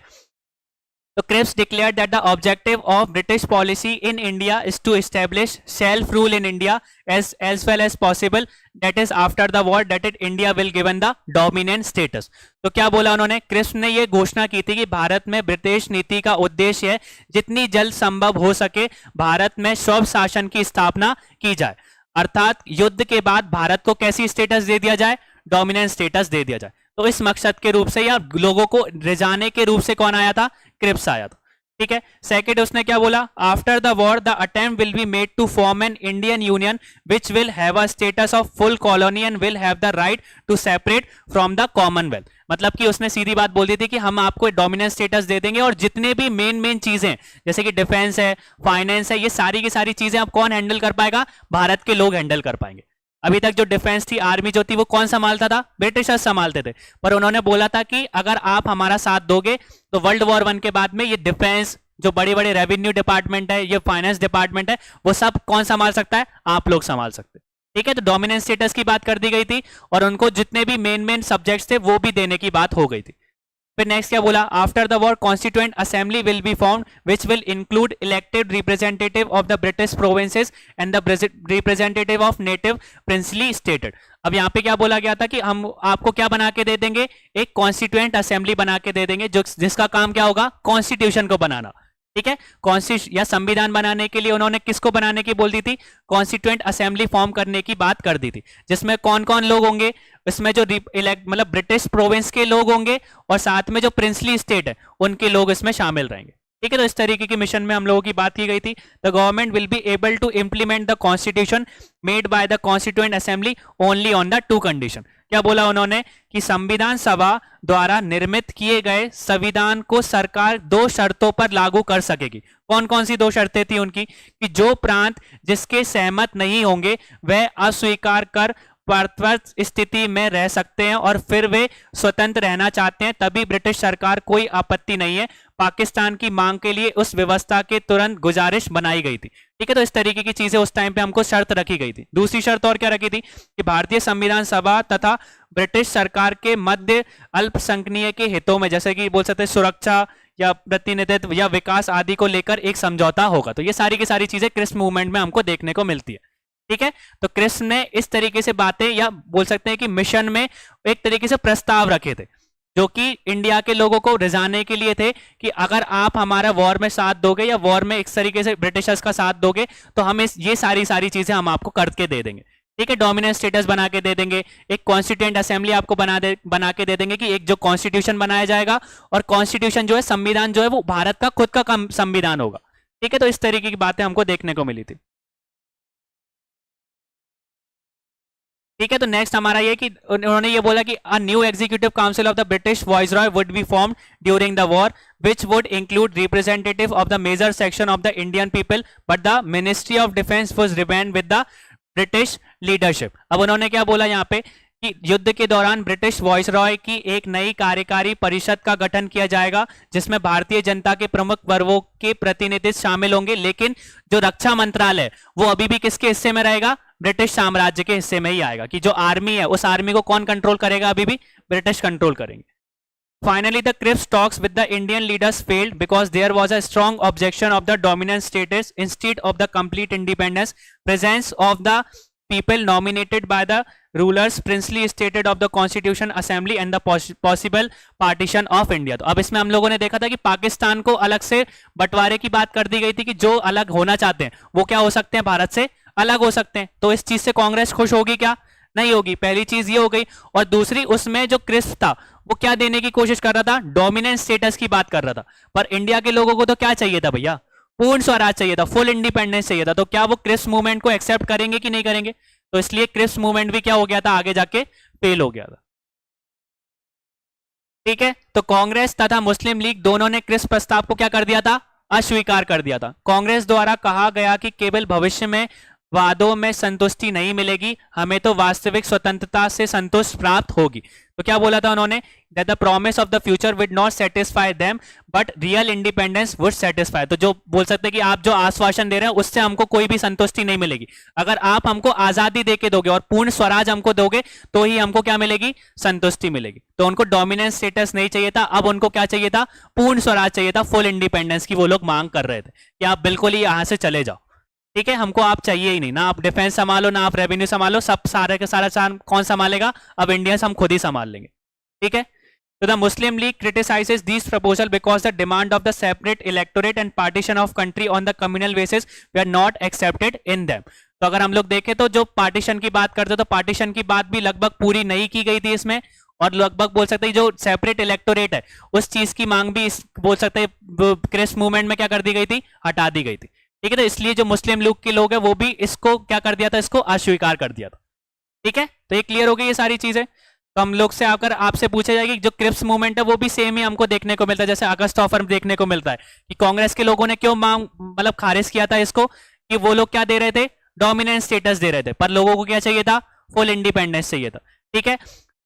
तो Cripps declared that the objective of British policy in India is to establish self-rule in India as well as possible. That is after the war that India will given the dominant status. तो क्या बोला उन्होंने, Cripps ने ये घोषणा की थी कि भारत में ब्रिटिश नीति का उद्देश्य है जितनी जल्द संभव हो सके भारत में स्वैव शासन की स्थापना की जाए। अर्थात युद्ध के बाद भारत को कैसी स्टेटस दे दिया जाए, डोमिनेंट स्टेटस दे दिया जाए। तो इस मकसद के रूप से या लोगों को रिझाने के रूप से कौन आया था, क्रिप्स आया था। ठीक है, सेकंड उसने क्या बोला, after the war the attempt will be made to form an Indian union which will have a status of full colony and will have the right to separate from the commonwealth. मतलब कि उसने सीधी बात बोल दी थी कि हम आपको dominant status दे देंगे और जितने भी मेन चीजें जैसे कि डिफेंस है, फाइनेंस है, ये सारी की सारी चीजें अब कौन हैंडल कर पाएगा, भारत के लोग हैंडल कर पाएंगे। अभी तक जो डिफेंस थी, आर्मी जो थी, वो कौन संभालता था, ब्रिटिशर्स संभालते थे। पर उन्होंने बोला था कि अगर आप हमारा साथ दोगे तो वर्ल्ड वॉर 1 के बाद में ये डिफेंस, जो बड़े बड़े रेवेन्यू डिपार्टमेंट है, ये फाइनेंस डिपार्टमेंट है, वो सब कौन संभाल सकता है, आप लोग संभाल सकते हैं। ठीक है, तो डोमिनेंट स्टेटस की बात कर दी गई थी और उनको जितने भी मेन सब्जेक्ट्स थे वो भी देने की बात हो गई थी। फिर नेक्स्ट क्या बोला, after the war constituent assembly will be formed which will include elected representative of the British provinces and the representative of native princely stated. अब यहाँ पे क्या बोला गया था कि हम आपको क्या बना के दे देंगे, एक कॉन्स्टिट्यूएंट असेंबली बना के दे देंगे जो जिसका काम क्या होगा, कॉन्स्टिट्यूशन को बनाना। ठीक है, कॉन्स्टिट्यूशन या संविधान बनाने के लिए उन्होंने किसको बनाने की बोल दी थी, कॉन्स्टिट्यूएंट असेंबली फॉर्म करने की बात कर दी थी, जिसमें कौन कौन लोग होंगे, इसमें जो इलेक्ट मतलब ब्रिटिश प्रोविंस के लोग होंगे और साथ में जो प्रिंसली स्टेट है उनके लोग इसमें शामिल रहेंगे। ठीक है, तो इस तरीके की मिशन में हम लोगों की बात की गई थी। The government will be able to implement the constitution made by the constituent assembly only on the 2 condition. क्या बोला उन्होंने कि संविधान सभा द्वारा निर्मित किए गए संविधान को सरकार 2 शर्तों पर लागू कर सकेगी। कौन कौन सी 2 शर्तें थी उनकी, कि जो प्रांत जिसके सहमत नहीं होंगे वह अस्वीकार कर वर्तमान स्थिति में रह सकते हैं और फिर वे स्वतंत्र रहना चाहते हैं, तभी ब्रिटिश सरकार कोई आपत्ति नहीं है, पाकिस्तान की मांग के लिए उस व्यवस्था के तुरंत गुजारिश बनाई गई थी। ठीक है, तो इस तरीके की चीजें उस टाइम पे हमको शर्त रखी गई थी। दूसरी शर्त और क्या रखी थी कि भारतीय संविधान सभा तथा ब्रिटिश सरकार के मध्य अल्पसंख्यक के हितों में, जैसे कि बोल सकते हैं सुरक्षा या प्रतिनिधित्व या विकास आदि को लेकर एक समझौता होगा। तो ये सारी की सारी चीजें क्रिस्प मूवमेंट में हमको देखने को मिलती है। ठीक है, तो क्रिस्प ने इस तरीके से बातें, या बोल सकते हैं कि मिशन में एक तरीके से प्रस्ताव रखे थे जो कि इंडिया के लोगों को रिझाने के लिए थे कि अगर आप हमारा वॉर में साथ दोगे या वॉर में एक तरीके से ब्रिटिशर्स का साथ दोगे तो हम ये सारी चीजें हम आपको करके दे देंगे। ठीक है, डोमिनेंट स्टेटस बना के दे देंगे, एक कॉन्स्टिट्यूएंट असेंबली आपको बना के दे देंगे कि एक जो कॉन्स्टिट्यूशन बनाया जाएगा, और कॉन्स्टिट्यूशन जो है, संविधान जो है, वो भारत का खुद का संविधान होगा। ठीक है, तो इस तरीके की बातें हमको देखने को मिली थी। ठीक है, तो नेक्स्ट हमारा ये कि उन्होंने ये बोला कि a new executive council of the British viceroy would be formed during the war which would include representative of the major section of the Indian people, but the ministry of defence was remain with the British leadership. अब उन्होंने क्या बोला यहाँ पे कि युद्ध के दौरान ब्रिटिश वॉइसरॉय की एक नई कार्यकारी परिषद का गठन किया जाएगा जिसमें भारतीय जनता के प्रमुख वर्गों के प्रतिनिधि शामिल होंगे, लेकिन जो रक्षा मंत्रालय वो अभी भी किसके हिस्से में रहेगा, ब्रिटिश साम्राज्य के हिस्से में ही आएगा। कि जो आर्मी है उस आर्मी को कौन कंट्रोल करेगा, अभी भी ब्रिटिश कंट्रोल करेंगे। Finally, the Cripps talks with the Indian leaders failed because there was a strong objection of the dominant status instead of the complete independence. Presence of the people nominated by the rulers princely stated of the Constitution Assembly and the possible partition of India. तो अब इसमें हम लोगों ने देखा था कि पाकिस्तान को अलग से बंटवारे की बात कर दी गई थी कि जो अलग होना चाहते हैं वो क्या हो सकते हैं, भारत से अलग हो सकते हैं। तो इस चीज से कांग्रेस खुश होगी क्या, नहीं होगी। पहली चीज ये हो गई। और दूसरी, उसमें जो क्रिस्प था वो क्या देने की कोशिश कर रहा था, डोमिनेंट स्टेटस की बात कर रहा था। पर इंडिया के लोगों को तो क्या चाहिए था भैया, पूर्ण स्वराज चाहिए था, फुल इंडिपेंडेंस चाहिए था। तो क्या वो क्रिस्प मूवमेंट को एक्सेप्ट करेंगे कि नहीं करेंगे? तो इसलिए क्रिस्प मूवमेंट भी क्या हो गया था, आगे जाके फेल हो गया था। ठीक है, तो कांग्रेस तथा मुस्लिम लीग दोनों ने क्रिस्प प्रस्ताव को क्या कर दिया था, अस्वीकार कर दिया था। कांग्रेस द्वारा कहा गया कि केवल भविष्य में वादों में संतुष्टि नहीं मिलेगी, हमें तो वास्तविक स्वतंत्रता से संतुष्ट प्राप्त होगी। तो क्या बोला था उन्होंने, that the promise of the future would not satisfy them but real independence would satisfy. तो जो बोल सकते हैं कि आप जो आश्वासन दे रहे हैं उससे हमको कोई भी संतुष्टि नहीं मिलेगी। अगर आप हमको आजादी देके दोगे और पूर्ण स्वराज हमको दोगे तो ही हमको क्या मिलेगी, संतुष्टि मिलेगी। तो उनको डोमिनेंस स्टेटस नहीं चाहिए था, अब उनको क्या चाहिए था, पूर्ण स्वराज चाहिए था, फुल इंडिपेंडेंस की वो लोग मांग कर रहे थे कि आप बिल्कुल ही यहां से चले जाओ। ठीक है, हमको आप चाहिए ही नहीं, ना आप डिफेंस संभालो ना आप रेवेन्यू संभालो, सब सारे के सारा कौन संभालेगा, अब इंडियंस हम खुद ही संभाल लेंगे। ठीक है, तो the Muslim League criticises this proposal because the demand of the separate electorate and partition of country on the communal basis were not accepted in them. तो अगर हम लोग देखें तो जो पार्टीशन की बात करते तो पार्टीशन की बात भी लगभग पूरी नहीं की गई थी इसमें, और लगभग बोल सकते हैं जो सेपरेट इलेक्टोरेट है उस चीज की मांग भी बोल सकते हैं क्रिस्प मूवमेंट में क्या कर दी गई थी, हटा दी गई थी। ठीक है, तो इसलिए जो मुस्लिम लीग के लोग हैं वो भी इसको क्या कर दिया था, इसको अस्वीकार कर दिया था। ठीक है, तो ये क्लियर हो गई ये सारी चीजें। तो हम लोग से आकर आपसे पूछा जाएगा कि जो क्रिप्स मूवमेंट है वो भी सेम ही हमको देखने को मिलता है, जैसे अगस्त ऑफर देखने को मिलता है कि कांग्रेस के लोगों ने क्यों मांग मतलब खारिज किया था इसको, कि वो लोग क्या दे रहे थे, डोमिनेंट स्टेटस दे रहे थे, पर लोगों को क्या चाहिए था, फुल इंडिपेंडेंस चाहिए था। ठीक है,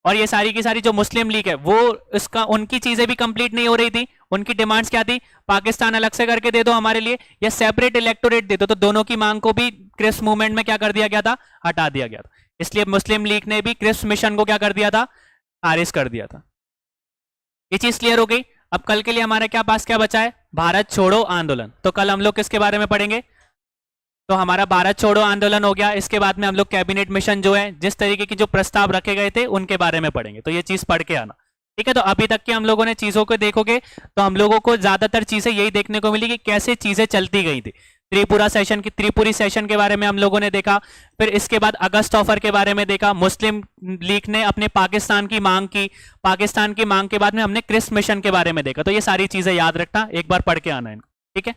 और ये सारी की सारी जो मुस्लिम लीग है वो इसका उनकी चीजें भी कंप्लीट नहीं हो रही थी। उनकी डिमांड्स क्या थी, पाकिस्तान अलग से करके दे दो हमारे लिए या सेपरेट इलेक्टोरेट दे दो। तो दोनों की मांग को भी क्रिप्स मूवमेंट में क्या कर दिया गया था, हटा दिया गया था। इसलिए मुस्लिम लीग ने भी क्रिप्स मिशन को क्या कर दिया था, खारिज कर दिया था। ये चीज क्लियर हो गई। अब कल के लिए हमारे क्या पास क्या बचा है, भारत छोड़ो आंदोलन। तो कल हम लोग किसके बारे में पढ़ेंगे, तो हमारा भारत छोड़ो आंदोलन हो गया। इसके बाद में हम लोग कैबिनेट मिशन जो है, जिस तरीके की जो प्रस्ताव रखे गए थे उनके बारे में पढ़ेंगे। तो ये चीज पढ़ के आना। ठीक है, तो अभी तक के हम लोगों ने चीजों को देखोगे तो हम लोगों को ज्यादातर चीजें यही देखने को मिली कि कैसे चीजें चलती गई थी। त्रिपुरी सेशन के बारे में हम लोगों ने देखा, फिर इसके बाद अगस्त ऑफर के बारे में देखा, मुस्लिम लीग ने अपने पाकिस्तान की मांग की, पाकिस्तान की मांग के बाद में हमने क्रिप्स मिशन के बारे में देखा। तो ये सारी चीजें याद रखना, एक बार पढ़ के आना इनको। ठीक है।